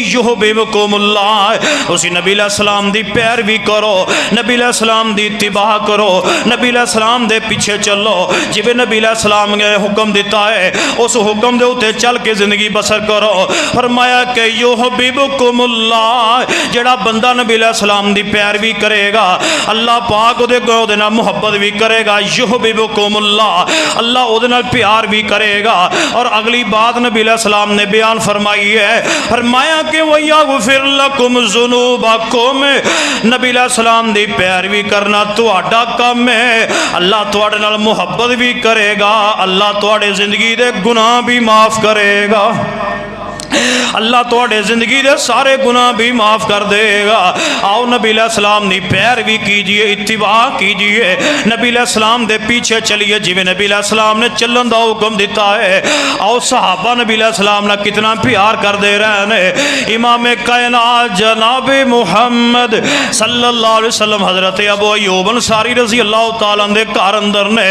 یحببکم اللہ اسی نبی علیہ السلام دی پیروی کرو نبی علیہ السلام دی اتباع کرو نبی علیہ السلام دے پیچھے چلو جویں نبی علیہ السلام نے حکم دیتا ہے اس حکم دے اوتے چل کے زندگی بسر کرو فرمایا کہ یحببکم اللہ جڑا بندہ نبی علیہ السلام دی پیروی کرے گا اللہ پاک دے گو دے نال محبت بھی کرے گا یحببکم اللہ اللہ او دے نال پیار بھی کرے گا اور اگلی بات نبی علیہ السلام نے بیان فرمائی ہے فرمایا کہ وَيَغْفِرْ لَكُمْ ذُنُوبَكُمْ نبی علیہ السلام دی پیروی کرنا تہاڈا کام ہے اللہ تہاڈے نال محبت بھی کرے گا اللہ تہاڈے زندگی دے گناہ بھی معاف کرے گا اللہ تواڈے زندگی دے سارے گناہ بھی معاف کر دے گا آؤ نبی علیہ السلام دی پیروی کیجئے اتباع کیجئے نبی علیہ السلام دے پیچھے چلیے جویں نبی علیہ السلام نے چلن دا حکم دیتا ہے آؤ صحابہ نبی علیہ السلام نے کتنا پیار کر دے رہے ہیں امام کائنات جناب محمد صلی اللہ علیہ وسلم حضرت ابو ایوب انصاری رضی اللہ تعالیٰ عنہ دے گھر اندر نے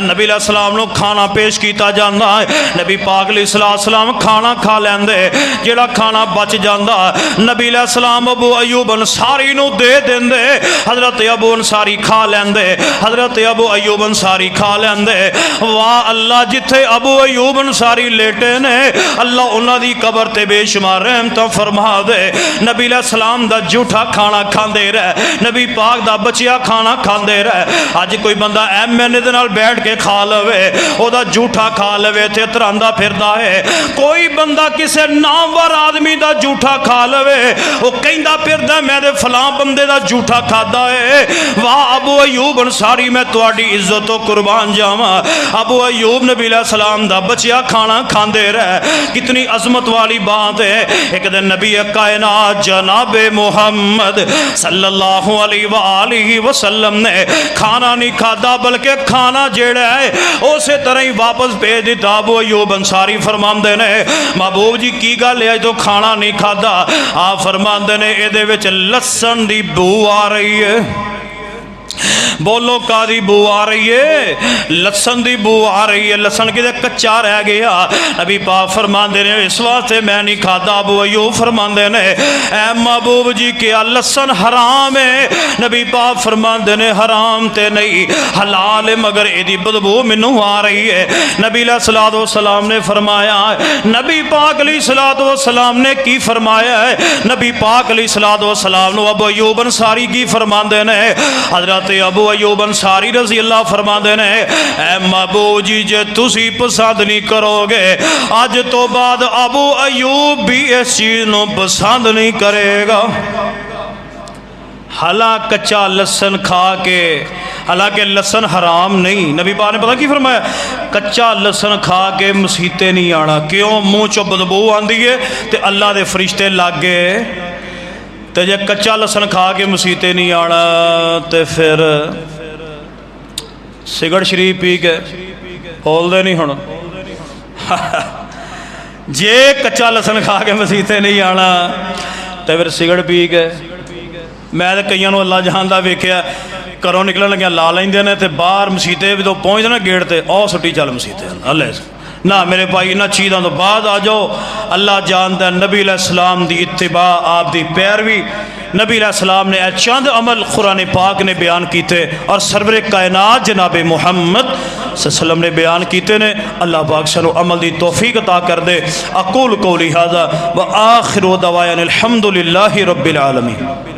نبی علیہ السلام نو کھانا پیش کیتا جاندا ہے نبی پاک علیہ السلام کھانا کھا لیندے جڑا کھانا بچ جاندا نبی علیہ السلام ابو ایوب انصاری نو دے دیندے حضرت ابو انصاری کھا لیندے حضرت ابو ایوب انصاری کھا لیندے واہ اللہ جتھے ابو ایوب انصاری لیٹے نے اللہ انہاں دی قبر تے بے شمار رحمتاں فرما دے نبی علیہ السلام دا جھوٹا کھانا کھاندے رہے نبی پاک دا بچیا کھانا کھاندے رہے اج کوئی بندہ ایم این اے دے نال بیٹھ کے کھا لوے او دا جھوٹا کھا لوے تے تراندا پھردا ہے کوئی بندہ کسے نامور آدمی دا جھوٹا کھا لوے وہ کہندا پھردا میں دے فلاں بندے دا جھوٹا کھادا ہے واہ ابو ایوب انصاری میں تواڈی عزت و قربان جاواں ابو ایوب نبی علیہ السلام دا بچیا کھانا کھاندے رہے کتنی عظمت والی بات ہے ایک دن نبی کائنات جناب محمد صلی اللہ علیہ وآلہ وسلم نے کھانا نہیں کھادا بلکہ کھانا جیڑا ہے اسی طرح ہی واپس بھیج دیتا ابو ایوب انصاری فرماندے نے محبوب جی کی گل ہے تو کھانا نہیں کھادا آپ فرماندے نے اے دے وچ لسن دی بو آ رہی ہے بولو کا دی بو آ رہی ہے لسن دی بو آ رہی ہے لسن کدے کچا رہ گیا نبی پاک فرماندے نے اس واسطے میں نہیں کھادا ابو ایوب فرماندے نے اے محبوب جی کیا لسن حرام ہے نبی پاک فرماندے نے حرام تے نہیں حلال ہے مگر اے دی بدبو مینوں آ رہی ہے نبی علیہ الصلوۃ والسلام نے فرمایا نبی پاک علیہ الصلوۃ والسلام نے کی فرمایا ہے نبی پاک علیہ الصلوۃ والسلام نو ابو ایوب انصاری کی فرماندے نے حضرت ابو ایوب انصاری رضی اللہ فرما دے نے اے محبوب جی جے تسی پسند نہیں کرو گے آج تو بعد ابو ایوب بھی اس چیز نو پسند نہیں کرے گا حالا کچا لسن کھا کے حالانکہ لسن حرام نہیں نبی پاک نے پتہ کی فرمایا کچا لسن کھا کے مسیتے نہیں آنا کیوں منہ چو بدبو آندی ہے تے اللہ دے فرشتے لگ گئے تے جے کچا لسن کھا کے مسیتے نہیں آنا تے پھر سگرٹ شریف پی کے بول دے نہیں ہونا جے کچا لسن کھا کے مسیتے نہیں آنا تے پھر سگرٹ پی کے میں تے کئیاں نو اللہ جہان دا ویکھیا گھروں نکلن لگیا لا لیندے نے تے باہر مسیتے تو پہنچ نا گیٹ تے او سٹی چل مسیتے اللہ نہ میرے بھائی انہاں چیزاں تو بعد آ جاؤ اللہ جانتا ہے نبی علیہ السلام دی اتباع آپ دی پیروی نبی علیہ السلام نے چند عمل قرآن پاک نے بیان کیتے اور سرور کائنات جناب محمد صلی اللہ علیہ وسلم نے بیان کیتے نے اللہ پاک سنو عمل دی توفیق عطا کر دے اقول قولی ھذا وآخر دعوانا الحمدللہ رب العالمین